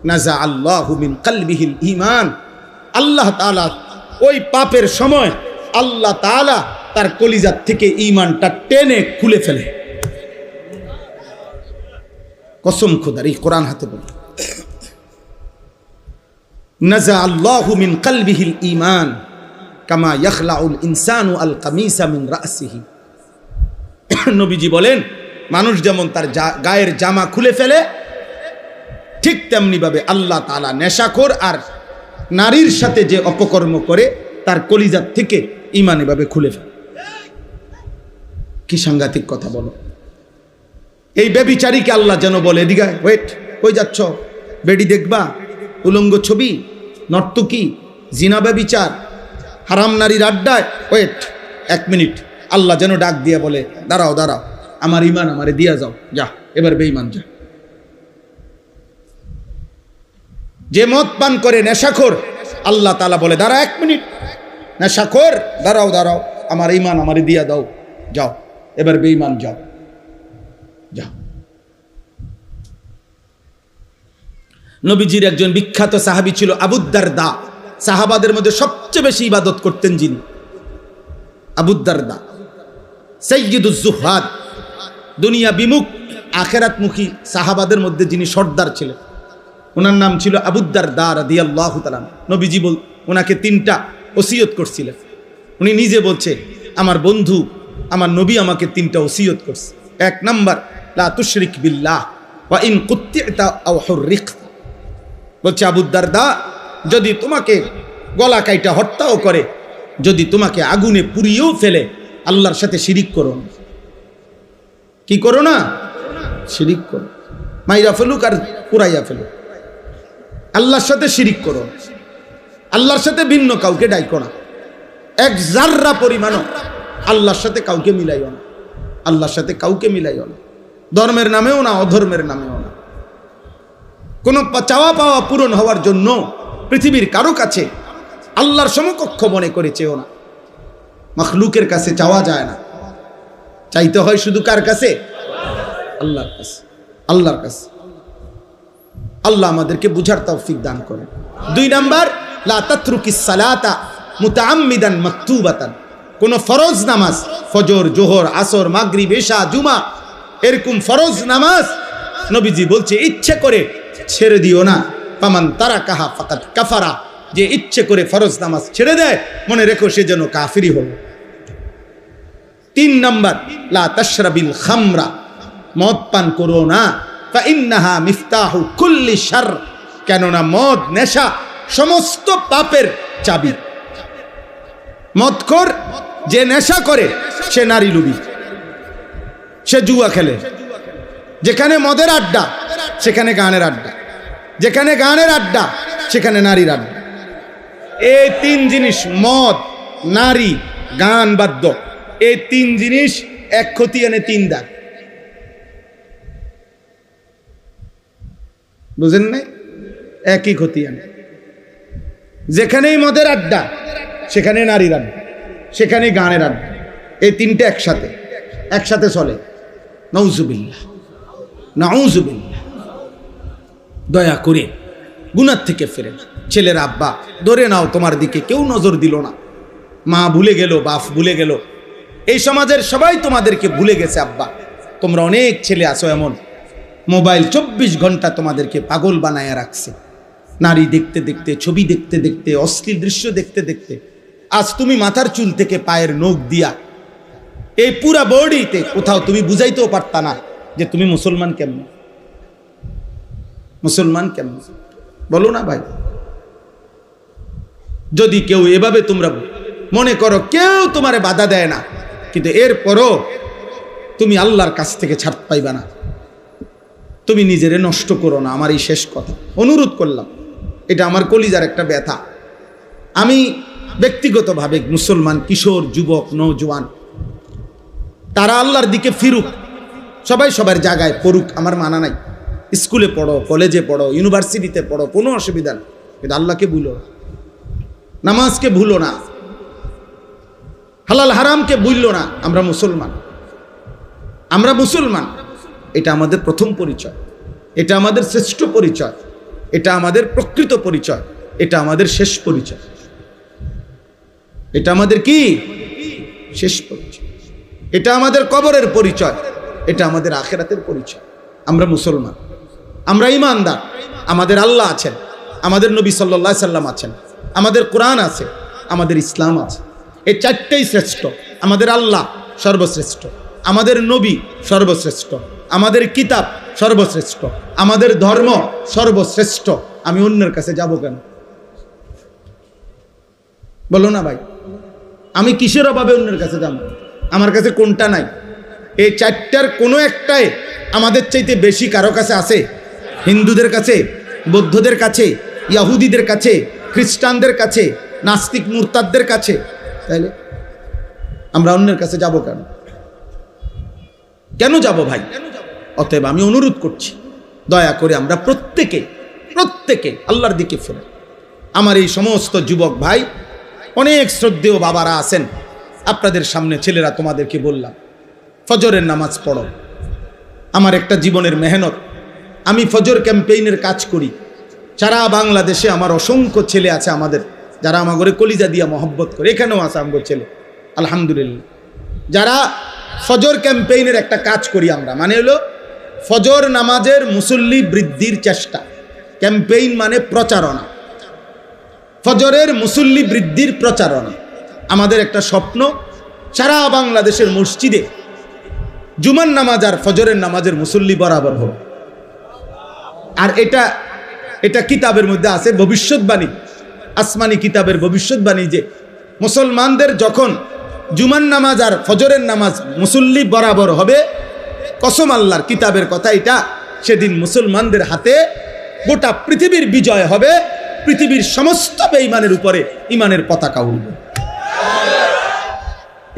নাজা আল্লাহু মিন কলবিহিল ঈমান, আল্লাহ তাআলা ওই পাপের সময় আল্লাহ তাআলা তার কলিজার থেকে ঈমানটা টেনে খুলে ফেলে। কসম খোদার, এই কোরআন হাতে বলে, নাজা আল্লাহু মিন কলবিহিল ঈমান কামা ইয়াখলাউল ইনসানু আল কামিসা মিন রাসিহি। নবীজি বলেন, মানুষ যেমন তার গায়ের জামা খুলে ফেলে, ঠিক তেমনি ভাবে আল্লাহ তাআলা নেশাখোর আর নারীর সাথে যে অপকর্ম করে তার কলিজার থেকে ঈমান এভাবে খুলে ফেলে। কি সাংঘাতিক কথা বলো। এই ব্যভিচারীকে আল্লাহ যেন বলে, এদিকে ওয়েট, কই যাচ্ছ? বেডি দেখবা? উলঙ্গ ছবি, নর্তকী, জিনা, ব্যভিচার, হারাম নারীর আড্ডায়, ওয়েট, এক মিনিট। আল্লাহ যেন ডাক দিয়ে বলে, দাঁড়াও দাঁড়াও, আমার ঈমান আমারে দিয়া যাও, যা এবার বেঈমান যা। যে মদ পান করে, নেশাখোর, আল্লাহ তাআলা বলে, দাঁড়া এক মিনিট, নেশাখোর, দাঁড়াও দাঁড়াও, আমার ঈমান আমারে দিয়া দাও, যাও এবার বেঈমান যাও, যাও। নবীজির একজন বিখ্যাত সাহাবী ছিল আবু দারদা। সাহাবাদের মধ্যে সবচেয়ে বেশি ইবাদত করতেন যিনি, আবু দারদা, সাইয়্যিদুজ যুহাদ, দুনিয়া বিমুখ আখিরাতমুখী সাহাবাদের মধ্যে যিনি সর্দার ছিলেন। ওনার নাম ছিল আবু দারদা রাদিয়াল্লাহু তাআলা। নবীজি ওনাকে 3টা ওসিয়ত করছিলেন। উনি নিজে বলছে, আমার বন্ধু, আমার নবী আমাকে 3টা ওসিয়ত করছে। 1 নাম্বার, লা তুশরিক বিল্লাহ ওয়া ইন কুত্তি'তা আও হুররিকতা। বলছে, আবু দারদা, যদি তোমাকে গলা কাইটা হত্যাও করে, যদি তোমাকে আগুনে পুড়িয়েও ফেলে, আল্লাহর সাথে শিরিক করো না। কি করো না? শিরিক করো। মাইরা ফেলুক আর পুরাইয়া ফেলুক, আল্লাহর সাথে শিরিক করো। আল্লাহর সাথে ভিন্ন কাউকে ডাইকো না। এক জাররা পরিমাণও আল্লাহর সাথে কাউকে মিলাইও না। আল্লাহর সাথে কাউকে মিলাইও না, ধর্মের নামেও না, অধর্মের নামেও না। কোনো চাওয়া পাওয়া পূরণ হওয়ার জন্য পৃথিবীর কারো কাছে আল্লাহর সমকক্ষ মনে করে চেও না। মাখলুকের কাছে চাওয়া যায় না, চাইতে হয় শুধু কার কাছে? আল্লাহর কাছে, আল্লাহর কাছে। আল্লাহ আমাদেরকে বুঝার তৌফিক দান করেন। 2 নাম্বার, লা তাতরুকিস সালাতা মুতাআম্মিদান মাকতুবাতান। কোন ফরজ নামাজ, ফজর, জোহর, আসর, মাগরিব, ইশা, জুমা, এরকম ফরজ নামাজ নবীজি বলছে ইচ্ছে করে ছেড়ে দিও না। ফামান তারাকাহা ফাকাদ কাফারা। যে ইচ্ছে করে ফরজ নামাজ ছেড়ে দেয়, মনে রেখো সে যেন কাফিরই হলো। 3 নাম্বার, লা তাশরাবিল খামরা। মদ পান করো না। ফা ইন্নাহা মিফতাহু কুল্লি শার। কেননা মদ, নেশা সমস্ত পাপের চাবি। মদখোর যে নেশা করে সে নারী লুবি, সে জুয়া খেলে। যেখানে মদের আড্ডা সেখানে গানের আড্ডা, যেখানে গানের আড্ডা সেখানে নারীর আড্ডা। এই তিন জিনিস, মদ, নারী, গান, বাদ্য, এই তিন জিনিস এক ক্ষতি এনে তিন দাগ। বুঝেন নাই? একই ক্ষতি আনে। যেখানেই মদের আড্ডা সেখানে নারীর আড্ডা, সেখানে গানের আড্ডা, এই তিনটে একসাথে চলে। নাউজুবিল্লাহ, নাউজুবিল্লাহ। দয়া করে গুনার থেকে ফেরেন। ছেলের আব্বা ধরে নাও, তোমার দিকে কেউ নজর দিল না, মা ভুলে গেল, বাপ ভুলে গেল, এই সমাজের সবাই তোমাদেরকে ভুলে গেছে। আব্বা, তোমরা অনেক ছেলে আছো এমন, মোবাইল 24 ঘন্টা তোমাদেরকে পাগল বানায় রাখছে। নারী দেখতে দেখতে, ছবি দেখতে দেখতে, অশ্লীল দৃশ্য দেখতে দেখতে আজ তুমি মাথার চুল থেকে পায়ের নখ দিয়া এই পুরা বডিতে কোথাও তুমি বুঝাইতেও পারতা না যে তুমি মুসলমান কেমন, মুসলমান কেমন। বলো না ভাই? যদি কেউ এভাবে তোমরা মনে করো কেউ তোমারে বাধা দেয় না, কিন্তু এরপরও তুমি আল্লাহর কাছ থেকে ছাড় পাইবা না। তুমি নিজেরে নষ্ট করো না, আমার এই শেষ কথা অনুরোধ করলাম। এটা আমার কলিজার একটা ব্যথা। আমি ব্যক্তিগতভাবে মুসলমান কিশোর, যুবক, নওজোয়ান, তারা আল্লাহর দিকে ফিরুক, সবাই সবার জায়গায় পড়ুক, আমার মানা নাই। স্কুলে পড়ো, কলেজে পড়ো, ইউনিভার্সিটিতে পড়ো, কোনো অসুবিধা নেই, কিন্তু আল্লাহকে ভুলো না, নামাজকে ভুলো না, হালাল হারামকে ভুললো না। আমরা মুসলমান, আমরা মুসলমান। এটা আমাদের প্রথম পরিচয়, এটা আমাদের শ্রেষ্ঠ পরিচয়, এটা আমাদের প্রকৃত পরিচয়, এটা আমাদের শেষ পরিচয়। এটা আমাদের কি শেষ পরিচয়, এটা আমাদের কবরের পরিচয়, এটা আমাদের আখিরাতের পরিচয়। আমরা মুসলমান, আমরা ঈমানদার। আমাদের আল্লাহ আছেন, আমাদের নবী সাল্লাল্লাহু আলাইহি সাল্লাম আছেন, আমাদের কোরআন আছে, আমাদের ইসলাম আছে। এই চারটেই শ্রেষ্ঠ। আমাদের আল্লাহ সর্বশ্রেষ্ঠ, আমাদের নবী সর্বশ্রেষ্ঠ, আমাদের কিতাব সর্বশ্রেষ্ঠ, আমাদের ধর্ম সর্বশ্রেষ্ঠ। আমি অন্যের কাছে যাব কেন? বলো না ভাই? আমি কিসের অভাবে অন্যের কাছে যাব? আমার কাছে কোনটা নাই? এই চারটার কোনো একটাই আমাদের চাইতে বেশি কারো কাছে আছে? হিন্দুদের কাছে, বৌদ্ধদের কাছে, ইহুদিদের কাছে, খ্রিস্টানদের কাছে, নাস্তিক মুরতাদদের কাছে। তাইলে আমরা অন্যের কাছে যাব কেন? কেন যাব ভাই? অতএব আমি অনুরোধ করছি, দয়া করে আমরা প্রত্যেকে আল্লাহর দিকে ফিরে। আমার এই সমস্ত যুবক ভাই, অনেক শ্রদ্ধেয় বাবারা আছেন, আপনাদের সামনে ছেলেরা তোমাদেরকে বললাম, ফজরের নামাজ পড়ো। আমার একটা জীবনের মেহনত, আমি ফজর ক্যাম্পেইনের কাজ করি সারা বাংলাদেশে। আমার অসংখ্য ছেলে আছে আমাদের, যারা আমার ঘরে কলিজা দিয়া মহব্বত করে, এখানেও আছে আমার ছেলে আলহামদুলিল্লাহ, যারা ফজর ক্যাম্পেইনের একটা কাজ করি আমরা। মানে হলো ফজর নামাজের মুসল্লি বৃদ্ধির চেষ্টা। ক্যাম্পেইন মানে প্রচারণা, ফজরের মুসল্লি বৃদ্ধির প্রচারণা। আমাদের একটা স্বপ্ন, সারা বাংলাদেশের মসজিদে জুমার নামাজ আর ফজরের নামাজের মুসল্লি বরাবর হবে। আর এটা কিতাবের মধ্যে আছে, ভবিষ্যৎবাণী, আসমানি কিতাবের ভবিষ্যৎবাণী, যে মুসলমানদের যখন জুমার নামাজ আর ফজরের নামাজ মুসল্লি বরাবর হবে, কসম আল্লাহর, কিতাবের কথা এটা, সেদিন মুসলমানদের হাতে গোটা পৃথিবীর বিজয় হবে, পৃথিবীর সমস্ত বেঈমানের উপরে ঈমানের পতাকা উঠবে।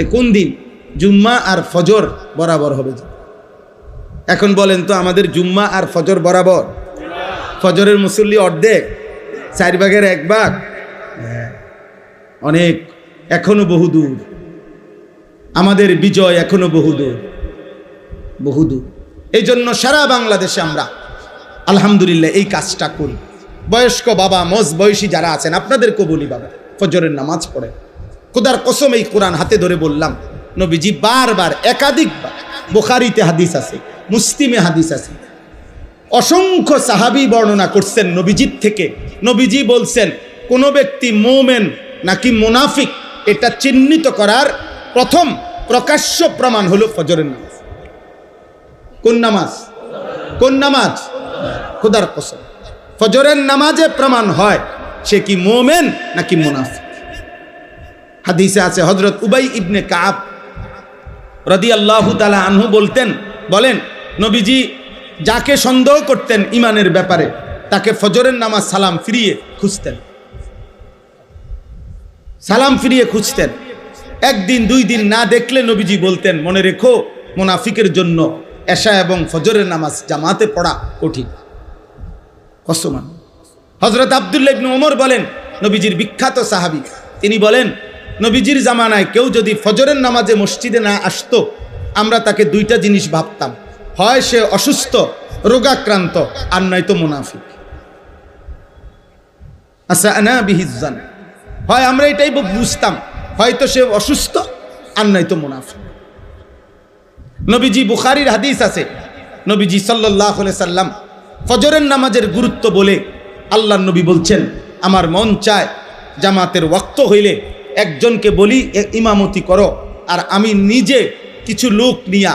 এ কোন দিন? জুম্মা আর ফজর বরাবর হবে। এখন বলেন তো, আমাদের জুম্মা আর ফজর বরাবর? ফজরের মুসল্লি অর্ধেক, 4 ভাগের 1 ভাগ, অনেক, এখনো বহুদূর। আমাদের বিজয় এখনো বহুদূর, বহুদূর। এই জন্য সারা বাংলাদেশে আমরা আলহামদুলিল্লাহ এই কাজটা করি। বয়স্ক বাবা, মজ বয়সী যারা আছেন, আপনাদেরকেও বলি, বাবা ফজরের নামাজ পড়ে। খোদার কসম, এই কোরআন হাতে ধরে বললাম, নবীজি বারবার, একাধিকবার, বুখারীতে হাদিস আছে, মুসলিমে হাদিস আছে, অসংখ্য সাহাবী বর্ণনা করছেন নবীজির থেকে। নবীজি বলছেন, কোন ব্যক্তি মুমিন নাকি মুনাফিক এটা চিহ্নিত করার প্রথম প্রকাশ্য প্রমাণ হলো ফজরের নামাজ। কোন নামাজ? কোন নামাজ? খোদার কসম, ফজরের নামাজে প্রমাণ হয় সে কি মুমিন নাকি মুনাফিক। হাদিসে আছে, হযরত উবাই ইবনে কাব রাদিয়াল্লাহু তাআলা আনহু বলেন, নবীজি যাকে সন্দেহ করতেন ঈমানের ব্যাপারে, তাকে ফজরের নামাজ সালাম ফিরিয়ে খুঁজতেন, সালাম ফিরিয়ে খুঁজতেন। একদিন দুই দিন না দেখলে নবীজি বলতেন, মনে রেখো মুনাফিকের জন্য এশা এবং ফজরের নামাজ জামাতে পড়া কঠিন। কসমান হযরত আব্দুল্লাহ ইবনে ওমর বলেন, নবীজির বিখ্যাত সাহাবী, তিনি বলেন নবীজির জামানায় কেউ যদি ফজরের নামাজে মসজিদে না আসতো, আমরা তাকে দুইটা জিনিস ভাবতাম, হয় সে অসুস্থ রোগাক্রান্ত, আর নয়তো মুনাফিক। আচ্ছা আনা বিহিজ্জান, হয় আমরা এটাই বুঝতাম, হয়তো সে অসুস্থ আর নয়তো মুনাফিক। নবীজি, বুখারীর হাদিস আছে, নবীজি সাল্লাল্লাহু আলাইহি সাল্লাম ফজরের নামাজের গুরুত্ব বলে আল্লাহর নবী বলছেন, আমার মন চায় জামাতের ওয়াক্ত হইলে একজনকে বলি ইমামতি করো, আর আমি নিজে কিছু লোক নিয়া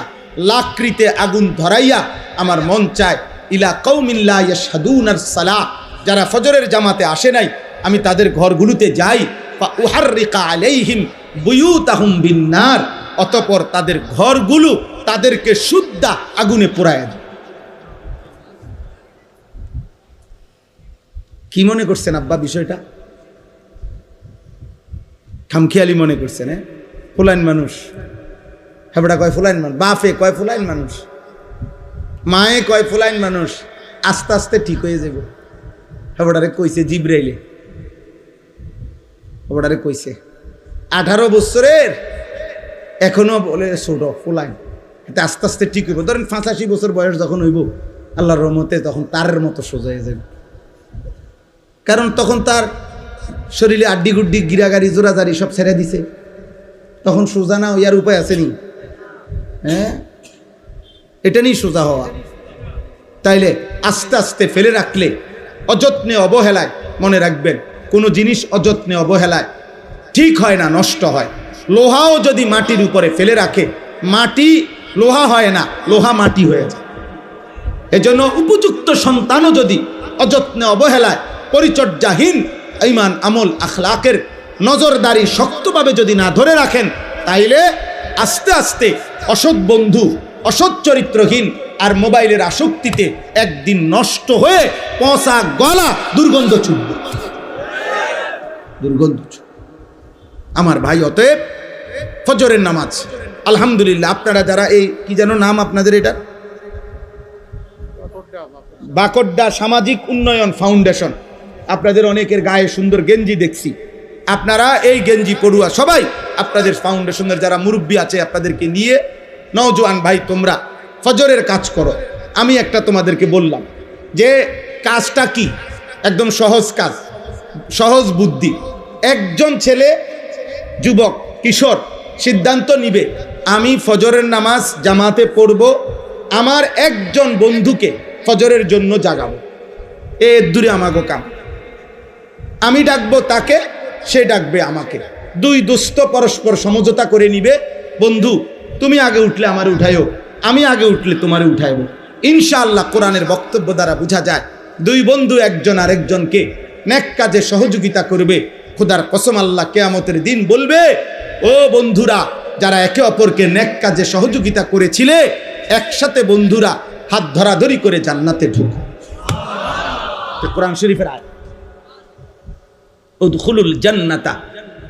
লাকড়িতে আগুন ধরাইয়া আমার মন চায় ইলা কওমিন লা ইয়াশহাদুনাস সালাহ, যারা ফজরের জামাতে আসে নাই, আমি তাদের ঘরগুলোতে যাই, ফা উহাররিকা আলাইহিম বুয়ুতাহুম বিন্নার, অতঃপর তাদের ঘরগুলো তাদেরকে শুদ্ধা আগুনে পোড়ায় দেয়। কি মনে করছেন আব্বা বিষয়টা? খামখেয়ালি মনে করছেন? হ্যাঁ, ফুলাইন মানুষ, হেবড়া কয় ফুলাইন মানুষ, বাপে কয় ফুলাইন মানুষ, মায়ে কয় ফুলাইন মানুষ, আস্তে আস্তে ঠিক হয়ে যাব। হেবড়ারে কইছে জিব্রাইলে, হেবড়ারে কইছে 18 বছরের এখনো বলে ছোট ফুলাইন, এটা আস্তে আস্তে ঠিক হইব। ধরেন 85 বছর বয়স যখন হইব, আল্লাহর রহমতে তখন তারের মতো সোজা হয়ে যাবে, কারণ তখন তার শরীরে আড্ডি গুড্ডি গিরাগাড়ি জোরাজারি সব ছেড়ে দিছে, তখন সোজা না ইয়ার উপায় আসেনি। হ্যাঁ, এটা নিয়ে সোজা হওয়া। তাইলে আস্তে আস্তে ফেলে রাখলে, অযত্নে অবহেলায়, মনে রাখবেন কোনো জিনিস অযত্নে অবহেলায় ঠিক হয় না, নষ্ট হয়। লোহাও যদি মাটির উপরে ফেলে রাখে, মাটি লোহা হয় না, লোহা মাটি হয়ে যায়। এজন্য উপযুক্ত সন্তানও যদি অযত্নে অবহেলায়, পরিচর্যাহীন, ঈমান আমল আখলাকের নজরদারি শক্তভাবে যদি না ধরে রাখেন, তাইলে আস্তে আস্তে অসৎ বন্ধু, অসৎ চরিত্রহীন আর মোবাইলের আসক্তিতে একদিন নষ্ট হয়ে পচা গলা দুর্গন্ধ ছুটবে, দুর্গন্ধ ছুটবে। আমার ভাই, অতএব ফজরের নামাজ আলহামদুলিল্লাহ, আপনারা যারা এই কি যেন নাম আপনাদের, এটা বাকড্ডা সামাজিক উন্নয়ন ফাউন্ডেশন, আপনাদের অনেকের গায়ে সুন্দর গেঞ্জি দেখছি। আপনারা এই গেঞ্জি পড়ুয়া সবাই আপনাদের ফাউন্ডেশনের যারা মুরব্বী আছে, আপনাদেরকে নিয়ে নওজোয়ান ভাই তোমরা ফজরের কাজ করো। আমি একটা তোমাদেরকে বললাম যে কাজটা কি, একদম সহজ কাজ, সহজ বুদ্ধি। একজন ছেলে, যুবক, কিশোর সিদ্ধান্ত নিবে, আমি ফজরের নামাজ জামাতে পড়ব, আমার একজন বন্ধুকে ফজরের জন্য জাগাবো, এর দূরে আমাকে কাম, আমি ডাকবো তাকে, সে ডাকবে আমাকে। দুই দোস্ত পরস্পর সমঝোতা করে নিবে, বন্ধু তুমি আগে উঠলে আমারে উঠাইও, আমি আগে উঠলে তোমারে উঠাইব। ইনশাআল্লাহ কোরআনের বক্তব্য দ্বারা বোঝা যায় দুই বন্ধু একজন আরেকজনকে নেক কাজে সহযোগিতা করবে। খোদার কসম, আল্লাহ কিয়ামতের দিন বলবে, ও বন্ধুরা যারা একে অপরকে নেক কাজে সহযোগিতা করেছিলে, একসাথে বন্ধুরা হাত ধরাধরি করে জান্নাতে ঢুকো। কোরআন শরীফের আয়াত, উদখুলুল জান্নাতা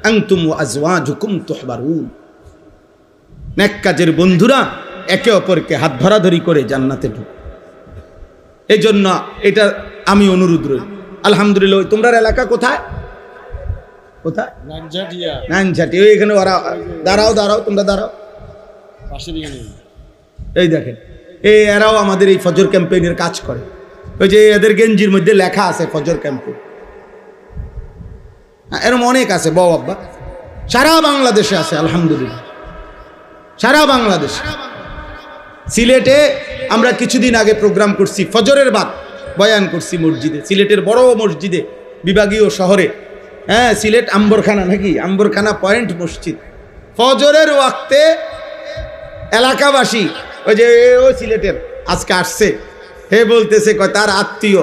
আনতুম ওয়া আজওয়াজুকুম তুহবারুন। নেক কাজের বন্ধুরা একে অপরকে হাত ধরাধরি করে জান্নাতে ঢুকো। এই জন্য এটা আমি অনুরোধ রই। আলহামদুলিল্লাহ, তোমরা এলাকা কোথায়? কোথায়? নানঝাটি। ওই এখানে ওরা, দাঁড়াও দাঁড়াও, তোমরা দাঁড়াও। এই দেখেন, এই এরাও আমাদের এই ফজর ক্যাম্পেইনের কাজ করে। ওই যে এদের গেঞ্জির মধ্যে লেখা আছে ফজর ক্যাম্পেইন, এরকম অনেক আছে বউ আব্বা, সারা বাংলাদেশে আছে আলহামদুলিল্লাহ, সারা বাংলাদেশ। সিলেটে আমরা কিছুদিন আগে প্রোগ্রাম করছি, ফজরের বাদ বয়ান করছি মসজিদে, সিলেটের বড় মসজিদে, বিভাগীয় শহরে। হ্যাঁ, সিলেট আম্বরখানা নাকি, আম্বরখানা পয়েন্ট মসজিদ। ফজরের ওয়াক্তে এলাকাবাসী, ওই যে ও সিলেটের আজকে আসছে, হে বলতেছে কয় তার আত্মীয়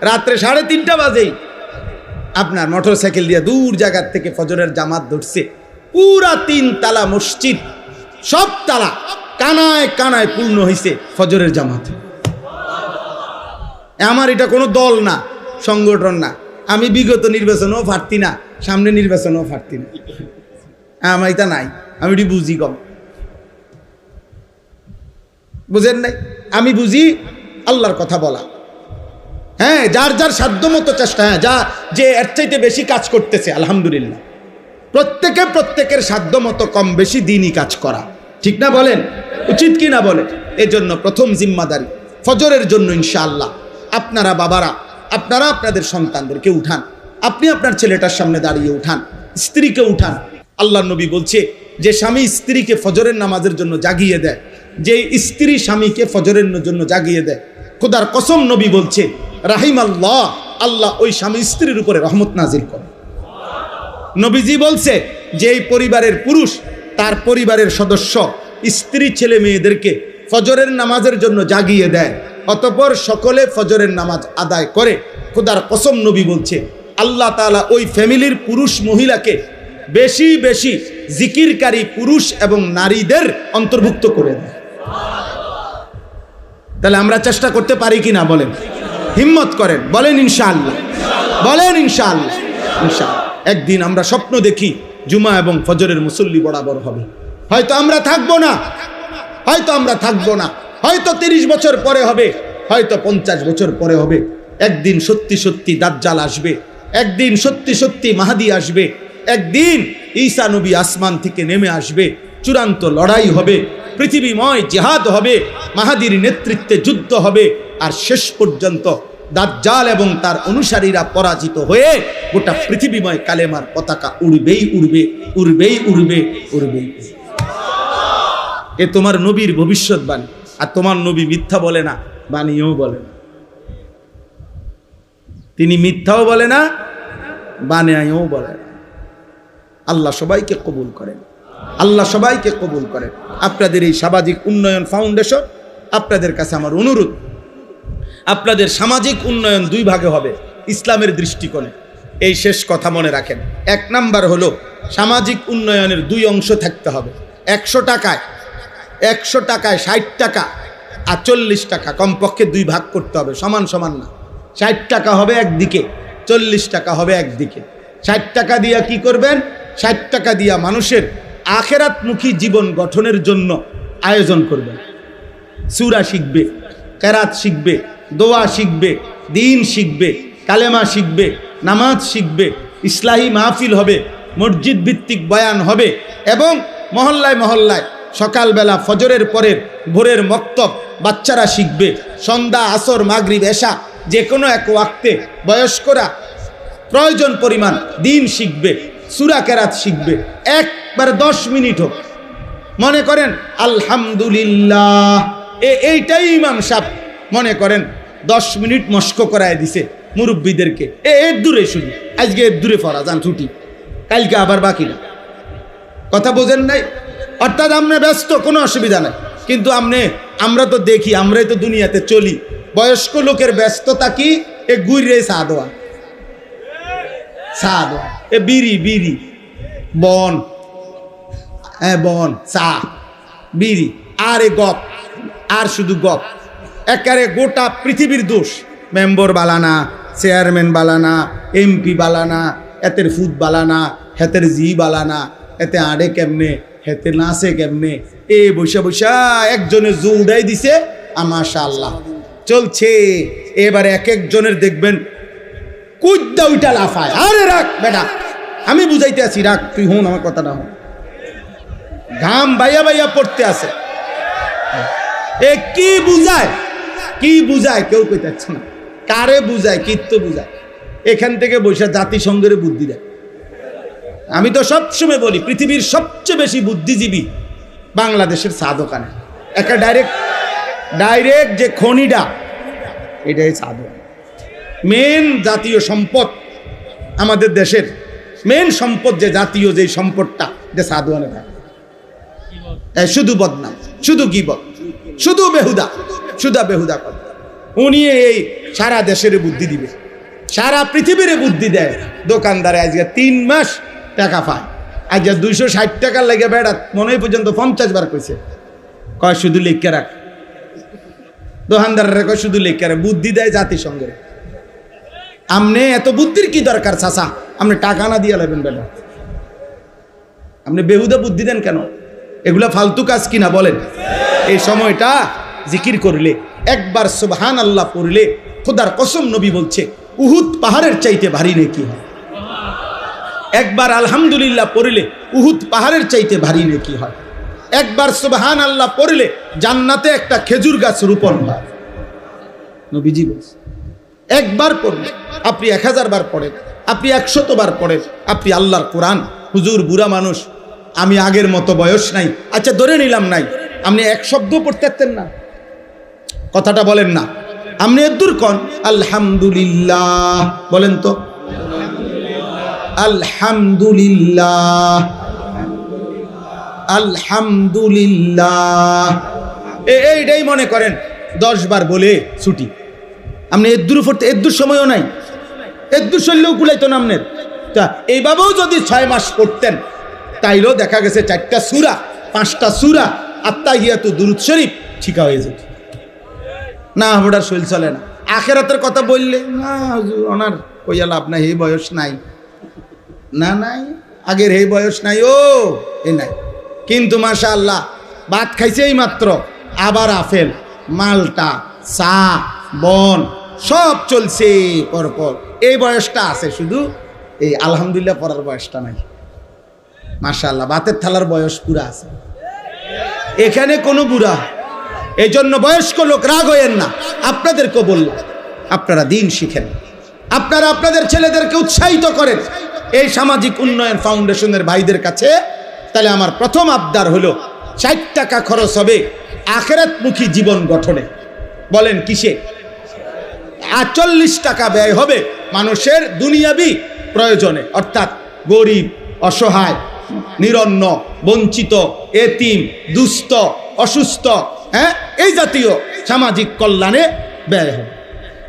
রাত্রে 3:30 বাজেই আপনার মোটর সাইকেল দিয়ে দূর জায়গার থেকে ফজরের জামাত ধরছে। পুরা 3 তালা মসজিদ, সব তালা কানায় কানায় পূর্ণ হয়েছে ফজরের জামাতে। আমার এটা কোনো দল না, সংগঠন না। আমি বিগত নির্বাচনেও প্রার্থী না, সামনে নির্বাচনেও প্রার্থী না, আমার এটা নাই। আমি এটি বুঝি কম, বুঝেন নাই? আমি বুঝি আল্লাহর কথা বলা। হ্যাঁ, যার যার সাধ্য মতো চেষ্টা, হ্যাঁ, যা যে এর চাইতে বেশি কাজ করতেছে আলহামদুলিল্লাহ, প্রত্যেকের সাধ্য মতো কম বেশি দিনই কাজ করা, ঠিক না বলেন? উচিত কি না বলেন? এজন্য প্রথম জিম্মাদারি ফজরের জন্য ইনশাআল্লাহ আপনারা বাবারা, আপনারা আপনাদের সন্তানদেরকে উঠান, আপনি আপনার ছেলেটার সামনে দাঁড়িয়ে উঠান, স্ত্রীকে উঠান। আল্লাহ নবী বলছে যে স্বামী স্ত্রীকে ফজরের নামাজের জন্য জাগিয়ে দেয়, যে স্ত্রী স্বামীকে ফজরের জন্য জাগিয়ে দেয়, খোদার কসম নবী বলছে রাহিম আল্লাহ, আল্লাহ ওই স্বামী স্ত্রীর উপরে রহমত নাজিল করে। নবীজি বলছে যে এই পরিবারের পুরুষ তার পরিবারের সদস্য স্ত্রী ছেলে মেয়েদেরকে ফজরের নামাজের জন্য জাগিয়ে দেয়, অতঃপর সকলে ফজরের নামাজ আদায় করে, খোদার কসম নবী বলছে আল্লাহ তাআলা ওই ফ্যামিলির পুরুষ মহিলাকে বেশি বেশি জিকিরকারী পুরুষ এবং নারীদের অন্তর্ভুক্ত করে দেয়। তাহলে আমরা চেষ্টা করতে পারি কি না বলেন? হিম্মত করেন, বলেন ইনশাআল্লাহ, বলেন ইনশাআল্লাহ। ইনশাআল্লাহ একদিন আমরা স্বপ্ন দেখি জুমা এবং ফজরের মুসল্লি বরাবর হবে। হয়তো আমরা থাকবো না, হয়তো আমরা থাকবো না, হয়তো 30 বছর পরে হবে, হয়তো 50 বছর পরে হবে। একদিন সত্যি সত্যি দাজ্জাল আসবে, একদিন সত্যি সত্যি মাহদী আসবে, একদিন ঈসা নবী আসমান থেকে নেমে আসবে, চূড়ান্ত লড়াই হবে, পৃথিবীময় জিহাদ হবে, মাহাদির নেতৃত্বে যুদ্ধ হবে, আর শেষ পর্যন্ত দাজ্জাল এবং তার অনুসারীরা পরাজিত হয়ে গোটা পৃথিবীময় কালেমার পতাকা উড়বেই উড়বে, উড়বেই উড়বে, উড়বেই। এ তোমার নবীর ভবিষ্যৎবাণী, আর তোমার নবী মিথ্যা বলে না, বাণীও বলে না। তিনি মিথ্যাও বলে না, বানায়ও বলে না। আল্লাহ সবাইকে কবুল করেন, আল্লাহ সবাইকে কবুল করেন। আপনাদের এই সামাজিক উন্নয়ন ফাউন্ডেশন, আপনাদের কাছে আমার অনুরোধ, আপনাদের সামাজিক উন্নয়ন 2 ভাগে হবে ইসলামের দৃষ্টিকোণে। এই শেষ কথা মনে রাখেন। 1 নাম্বার হলো সামাজিক উন্নয়নের 2 অংশ থাকতে হবে। 100 টাকায় 60 টাকা আর 40 টাকা কমপক্ষে 2 ভাগ করতে হবে, সমান সমান না। 60 টাকা হবে একদিকে, 40 টাকা হবে একদিকে। 60 টাকা দিয়া কি করবেন? 60 টাকা দিয়া মানুষের আখেরাতমুখী জীবন গঠনের জন্য আয়োজন করবেন। সূরা শিখবে, কেরাত শিখবে, দোয়া শিখবে, দিন শিখবে, কালেমা শিখবে, নামাজ শিখবে, ইসলাহি মাহফিল হবে, মসজিদ ভিত্তিক বয়ান হবে, এবং মহল্লায় মহল্লায় সকালবেলা ফজরের পরের ভোরের মক্তব বাচ্চারা শিখবে। সন্ধ্যা, আসর, মাগরিব, এশা যে কোনো এক ওয়াক্তে বয়স্করা প্রয়োজন পরিমাণ দিন শিখবে, সূরা কেরাত শিখবে। একবার 10 মিনিট হোক, মনে করেন আলহামদুলিল্লাহ, এইটাই ইমাম সাহেব মনে করেন 10 মিনিট মস্ক করায় দিছে মুরব্বীদেরকে। এর দূরে শুধু আজকে এর দূরে পড়া যান ছুটি, কালকে আবার বাকি না। কথা বোঝেন নাই? অর্থাৎ আপনি ব্যস্ত, কোনো অসুবিধা নাই, কিন্তু আমরা তো দেখি, আমরাই তো দুনিয়াতে চলি। বয়স্ক লোকের ব্যস্ততা কি? এ গুইরে চা দেওয়া, এ বিড়ি বন, বন, চা, বিড়ি, আর এ গপ, আর শুধু গপ। একেবারে গোটা পৃথিবীর দোষ। মেম্বর বালানা, চেয়ারম্যান বালানা, এমপি বালানা, এতের ফুট বালানা, হেতের জি বালানা, এতে আড়ে কেমনে, হেতে নাচে কেমনে, এ বৈশা বৈশা একজনে জো উড়াই দিছে, মাশাআল্লাহ চলছে। এবারে এক একজনের দেখবেন কুদ্দা উইটা লাফায়। আরে রাখ বেটা, আমি বুঝাইতে আছি, রাখ তুই, হন আমার কথা না হন। ঘাম বাইয়া বাইয়া পড়তে আছে। এ কি বুঝায়, কি বুঝায় কেউ কইতেছে না। কারে বুঝায়, কিত্ত বুঝায়? এখান থেকে বৈশা জাতিসংঘের বুদ্ধি দেয়। আমি তো সবসময় বলি পৃথিবীর সবচেয়ে বেশি বুদ্ধিজীবী বাংলাদেশের চা দোকানে। একটা ডাইরেক্ট যে খনিটা, এটাই চা দোকান। মেন জাতীয় সম্পদ আমাদের দেশের, মেন সম্পদ যে জাতীয় যে সম্পদটা, যে চা দোকানে থাকে। শুধু বদনাম, শুধু গীবত, শুধু বেহুদা কথা। উনি এই সারা দেশের বুদ্ধি দিবে, সারা পৃথিবীর বুদ্ধি দেয়। দোকানদারে আজকে 3 মাস টাকা পায়, আজকে 260 টাকার লেগে বেড়া মনে পর্যন্ত 50 বার কইছে, কয় শুধু লিখে রাখ। দোকানদাররা কয় শুধু লেখারে বুদ্ধি দেয় জাতিসংঘের। আমনে এত বুদ্ধির কি দরকার চাচা? আপনি টাকা না দিয়ে লাগবেন বেটা, আপনি বেহুদা বুদ্ধি দেন কেন? এগুলা ফালতু কাজ কিনা বলেন? এই সময়টা জিকির করলে, একবার সুবহানাল্লাহ পড়লে, খোদার কসম নবী বলছে উহুদ পাহাড়ের চাইতে ভারী নেকি হয়। একবার আলহামদুলিল্লাহ পড়লে উহুদ পাহাড়ের চাইতে ভারী নেকি হয়। একবার সুবহানাল্লাহ পড়লে জান্নাতে একটা খেজুর গাছ রোপণ হয়। নবীজি বলছে একবার পড়লে, আপনি 1000 বার পড়েন, আপনি 100 বার পড়েন, আপনি আল্লাহর কোরআন। হুজুর বুড়া মানুষ, আমি আগের মতো বয়স নাই, আচ্ছা ধরে নিলাম নাই, আপনি এক শব্দ পড়তে পারতেন না, কথাটা বলেন না। আপনি এদুর কন আলহামদুলিল্লাহ বলেন তো, আলহামদুলিল্লাহ আলহামদুলিল্লাহ, এইটাই মনে করেন 10 বার বলে ছুটি। আপনি এদুর পড়তে, এদুর সময়ও নাই, এদুর শরীরেও কুলাইতো না আপনার। তা এইভাবেও যদি 6 মাস পড়তেন, তাইলেও দেখা গেছে 4টা সূরা, 5টা সূরা, আত্তাহিয়াতু দুরূদ শরীফ ঠিকা হয়ে যেত না। ওটার শরীর চলে না। আখেরাতের কথা বললে না ওনার কইয়া লাভ নাই, এই বয়স নাই, না নাই আগের এই বয়স নাই, ও এ নাই। কিন্তু মাশাআল্লাহ ভাত খাইছে এই মাত্র, আবার আপেল, মালটা, চা, বন সব চলছে পরপর। এই বয়সটা আছে, শুধু এই আলহামদুলিল্লাহ পড়ার বয়সটা নাই। মাশাআল্লাহ ভাতের থালার বয়স পুরা আছে, এখানে কোনো বুড়া। এই জন্য বয়স্ক লোক রাগ হইয়েন না, আপনাদেরকে বললাম আপনারা দিন শিখেন, আপনারা আপনাদের ছেলেদেরকে উৎসাহিত করেন এই সামাজিক উন্নয়ন ফাউন্ডেশনের ভাইদের কাছে। তাহলে আমার প্রথম আবদার হলো 60 টাকা খরচ হবে আখিরাতমুখী জীবন গঠনে। বলেন কিসে? 40 টাকা ব্যয় হবে মানুষের দুনিয়াবি প্রয়োজনে, অর্থাৎ গরিব, অসহায়, নিরন্ন, বঞ্চিত, এতিম, দুস্থ, অসুস্থ, এই জাতীয় সামাজিক কল্যাণে ব্যয় হবে।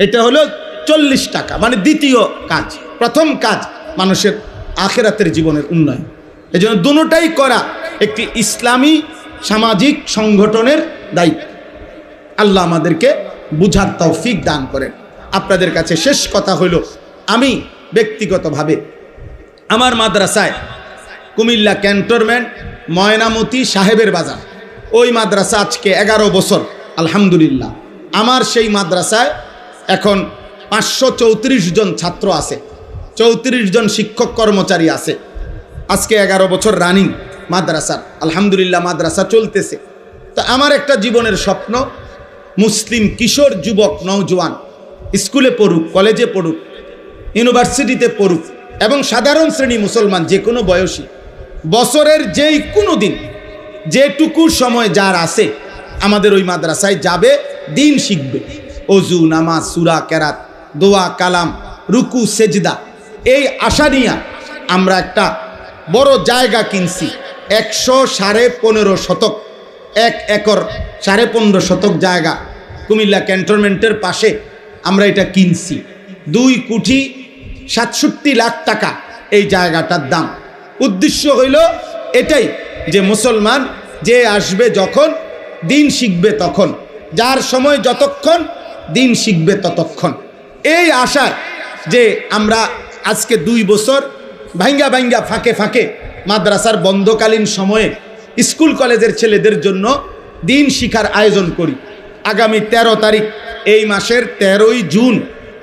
এটা হলো 40 টাকা, মানে দ্বিতীয় কাজ। প্রথম কাজ মানুষের আখিরাতের জীবনের উন্নয়ন। এই জন্য দুটোটাই করা একটি ইসলামী সামাজিক সংগঠনের দায়িত্ব। আল্লাহ আমাদেরকে বুঝার তৌফিক দান করেন। আপনাদের কাছে শেষ কথা হলো, আমি ব্যক্তিগতভাবে আমার মাদ্রাসায় কুমিল্লা ক্যান্টনমেন্ট ময়নামতি সাহেবের বাজার, ওই মাদ্রাসা আজকে 11 বছর আলহামদুলিল্লাহ। আমার সেই মাদ্রাসায় এখন 534 জন ছাত্র আছে, 34 জন শিক্ষক কর্মচারী আছে। আজকে 11 বছর রানিং মাদ্রাসার, আলহামদুলিল্লাহ মাদ্রাসা চলতেছে। তো আমার একটা জীবনের স্বপ্ন, মুসলিম কিশোর যুবক নওজোয়ান স্কুলে পড়ুক, কলেজে পড়ুক, ইউনিভার্সিটিতে পড়ুক, এবং সাধারণ শ্রেণী মুসলমান যে কোনো বয়সী বছরের যেই কোনো দিন যেটুকু সময় যার আছে আমাদের ওই মাদ্রাসায় যাবে, দিন শিখবে। অজু, নামাজ, সূরা, কেরাত, দোয়া, কালাম, রুকু, সেজদা, এই আশা নিয়ে আমরা একটা বড় জায়গা কিনছি। 115 শতক, 1 একর 15.5 শতক জায়গা কুমিল্লা ক্যান্টনমেন্টের পাশে আমরা এটা কিনছি। 2,67,00,000 টাকা এই জায়গাটার দাম। উদ্দেশ্য হইল এটাই যে মুসলমান যে আসবে যখন, দিন শিখবে তখন, যার সময় যতক্ষণ দিন শিখবে ততক্ষণ। এই আশায় যে আমরা আজকে 2 বছর ভাঙ্গা ভাঙ্গা ফাঁকে ফাঁকে মাদ্রাসার বন্ধকালীন সময়ে স্কুল কলেজের ছেলেদের জন্য দিন শিখার আয়োজন করি। আগামী 13 তারিখ এই মাসের 13ই জুন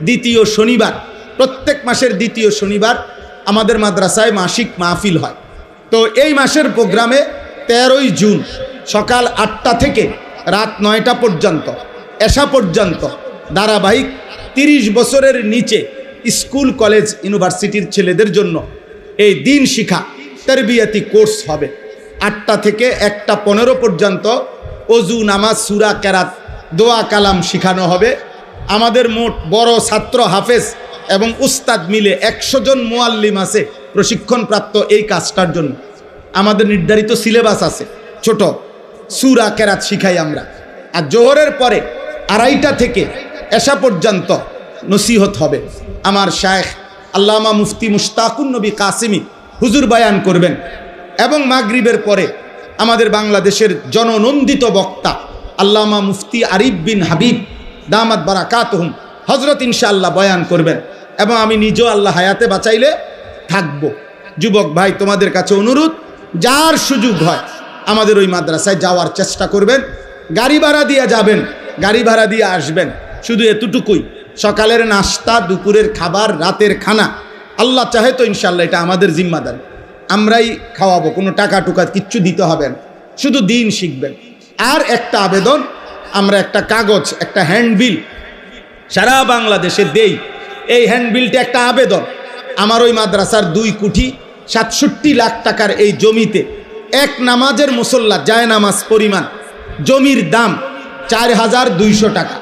দ্বিতীয় শনিবার, প্রত্যেক মাসের দ্বিতীয় শনিবার আমাদের মাদ্রাসায় মাসিক মাহফিল হয়। তো এই মাসের প্রোগ্রামে 13ই জুন সকাল 8টা থেকে রাত 9টা পর্যন্ত, এশা পর্যন্ত ধারাবাহিক 30 বছরের নিচে স্কুল কলেজ ইউনিভার্সিটির ছেলেদের জন্য এই দিন শিক্ষা তারবিয়াতি কোর্স হবে। 8টা থেকে 1টা 15 পর্যন্ত অজু, নামাজ, সূরা, কেরাত, দোয়া, কালাম শিখানো হবে। আমাদের মোট বড় ছাত্র হাফেজ এবং উস্তাদ মিলে 100 জন মুআল্লিম আছে প্রশিক্ষণপ্রাপ্ত এই কাজটার জন্য। আমাদের নির্ধারিত সিলেবাস আছে, ছোট সূরা, কেরাত শিখাই আমরা। আর জোহরের পরে 2:30টা থেকে এশা পর্যন্ত নসিহত হবে। আমার শায়েখ আল্লামা মুফতি মুশতাকুন নবী কাসিমি হুজুর বয়ান করবেন, এবং মাগরিবের পরে আমাদের বাংলাদেশের জননন্দিত বক্তা আল্লামা মুফতি আরিফ বিন হাবিব দামাত বারাকাতুহুম হযরত ইনশাআল্লাহ বয়ান করবেন, এবং আমি নিজেও আল্লাহ হায়াতে বাঁচাইলে থাকবো। যুবক ভাই, তোমাদের কাছে অনুরোধ, যার সুযোগ হয় আমাদের ওই মাদ্রাসায় যাওয়ার চেষ্টা করবেন। গাড়ি ভাড়া দিয়ে যাবেন, গাড়ি ভাড়া দিয়ে আসবেন। শুধু এতটুকুই, সকালের নাস্তা, দুপুরের খাবার, রাতের খানা আল্লাহ চাহে তো ইনশাআল্লাহ এটা আমাদের জিম্মাদারি, আমরাই খাওয়াবো, কোনো টাকা টুকা কিচ্ছু দিতে হবে না, শুধু দিন শিখবেন। আর একটা আবেদন, আমরা একটা কাগজ, একটা হ্যান্ডবিল সারা বাংলাদেশে দেই। এই হ্যান্ডবিলটা একটা আবেদন, আমার ওই মাদ্রাসার 2,67 লাখ টাকার এই জমিতে এক নামাজের মুসল্লা জায় নামাজ পরিমাণ জমির দাম 4,200 টাকা।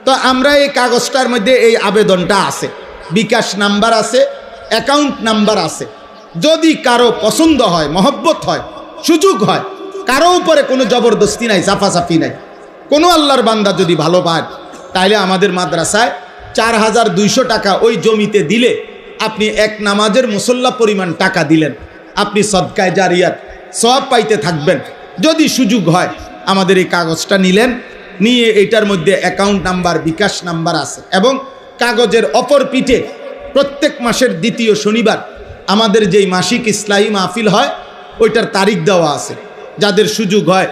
তো আমরা এই কাগজটার মধ্যে এই আবেদনটা আছে, বিকাশ নাম্বার আছে, অ্যাকাউন্ট নাম্বার আছে। যদি কারো পছন্দ হয়, মহব্বত হয়, সুযোগ হয়, কারো উপরে কোনো জবরদস্তি নাই, সাফাসাফি নাই, কোনো আল্লাহর বান্দা যদি ভালো পায়, তাইলে আমাদের মাদ্রাসায় 4,200 টাকা ওই জমিতে দিলে আপনি এক নামাজের মুসল্লা পরিমাণ টাকা দিলেন, আপনি সদকায়ে জারিয়াত সওয়াব পাইতে থাকবেন। যদি সুযোগ হয় আমাদের এই কাগজটা নিলেন, নিয়ে এটার মধ্যে অ্যাকাউন্ট নাম্বার, বিকাশ নাম্বার আছে, এবং কাগজের অপর পিঠে প্রত্যেক মাসের দ্বিতীয় শনিবার আমাদের যেই মাসিক ইসলাহি মাহফিল হয় ওইটার তারিখ দেওয়া আছে। যাদের সুযোগ হয়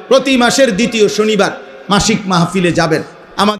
প্রতি মাসের দ্বিতীয় শনিবার মাসিক মাহফিলে যাবেন।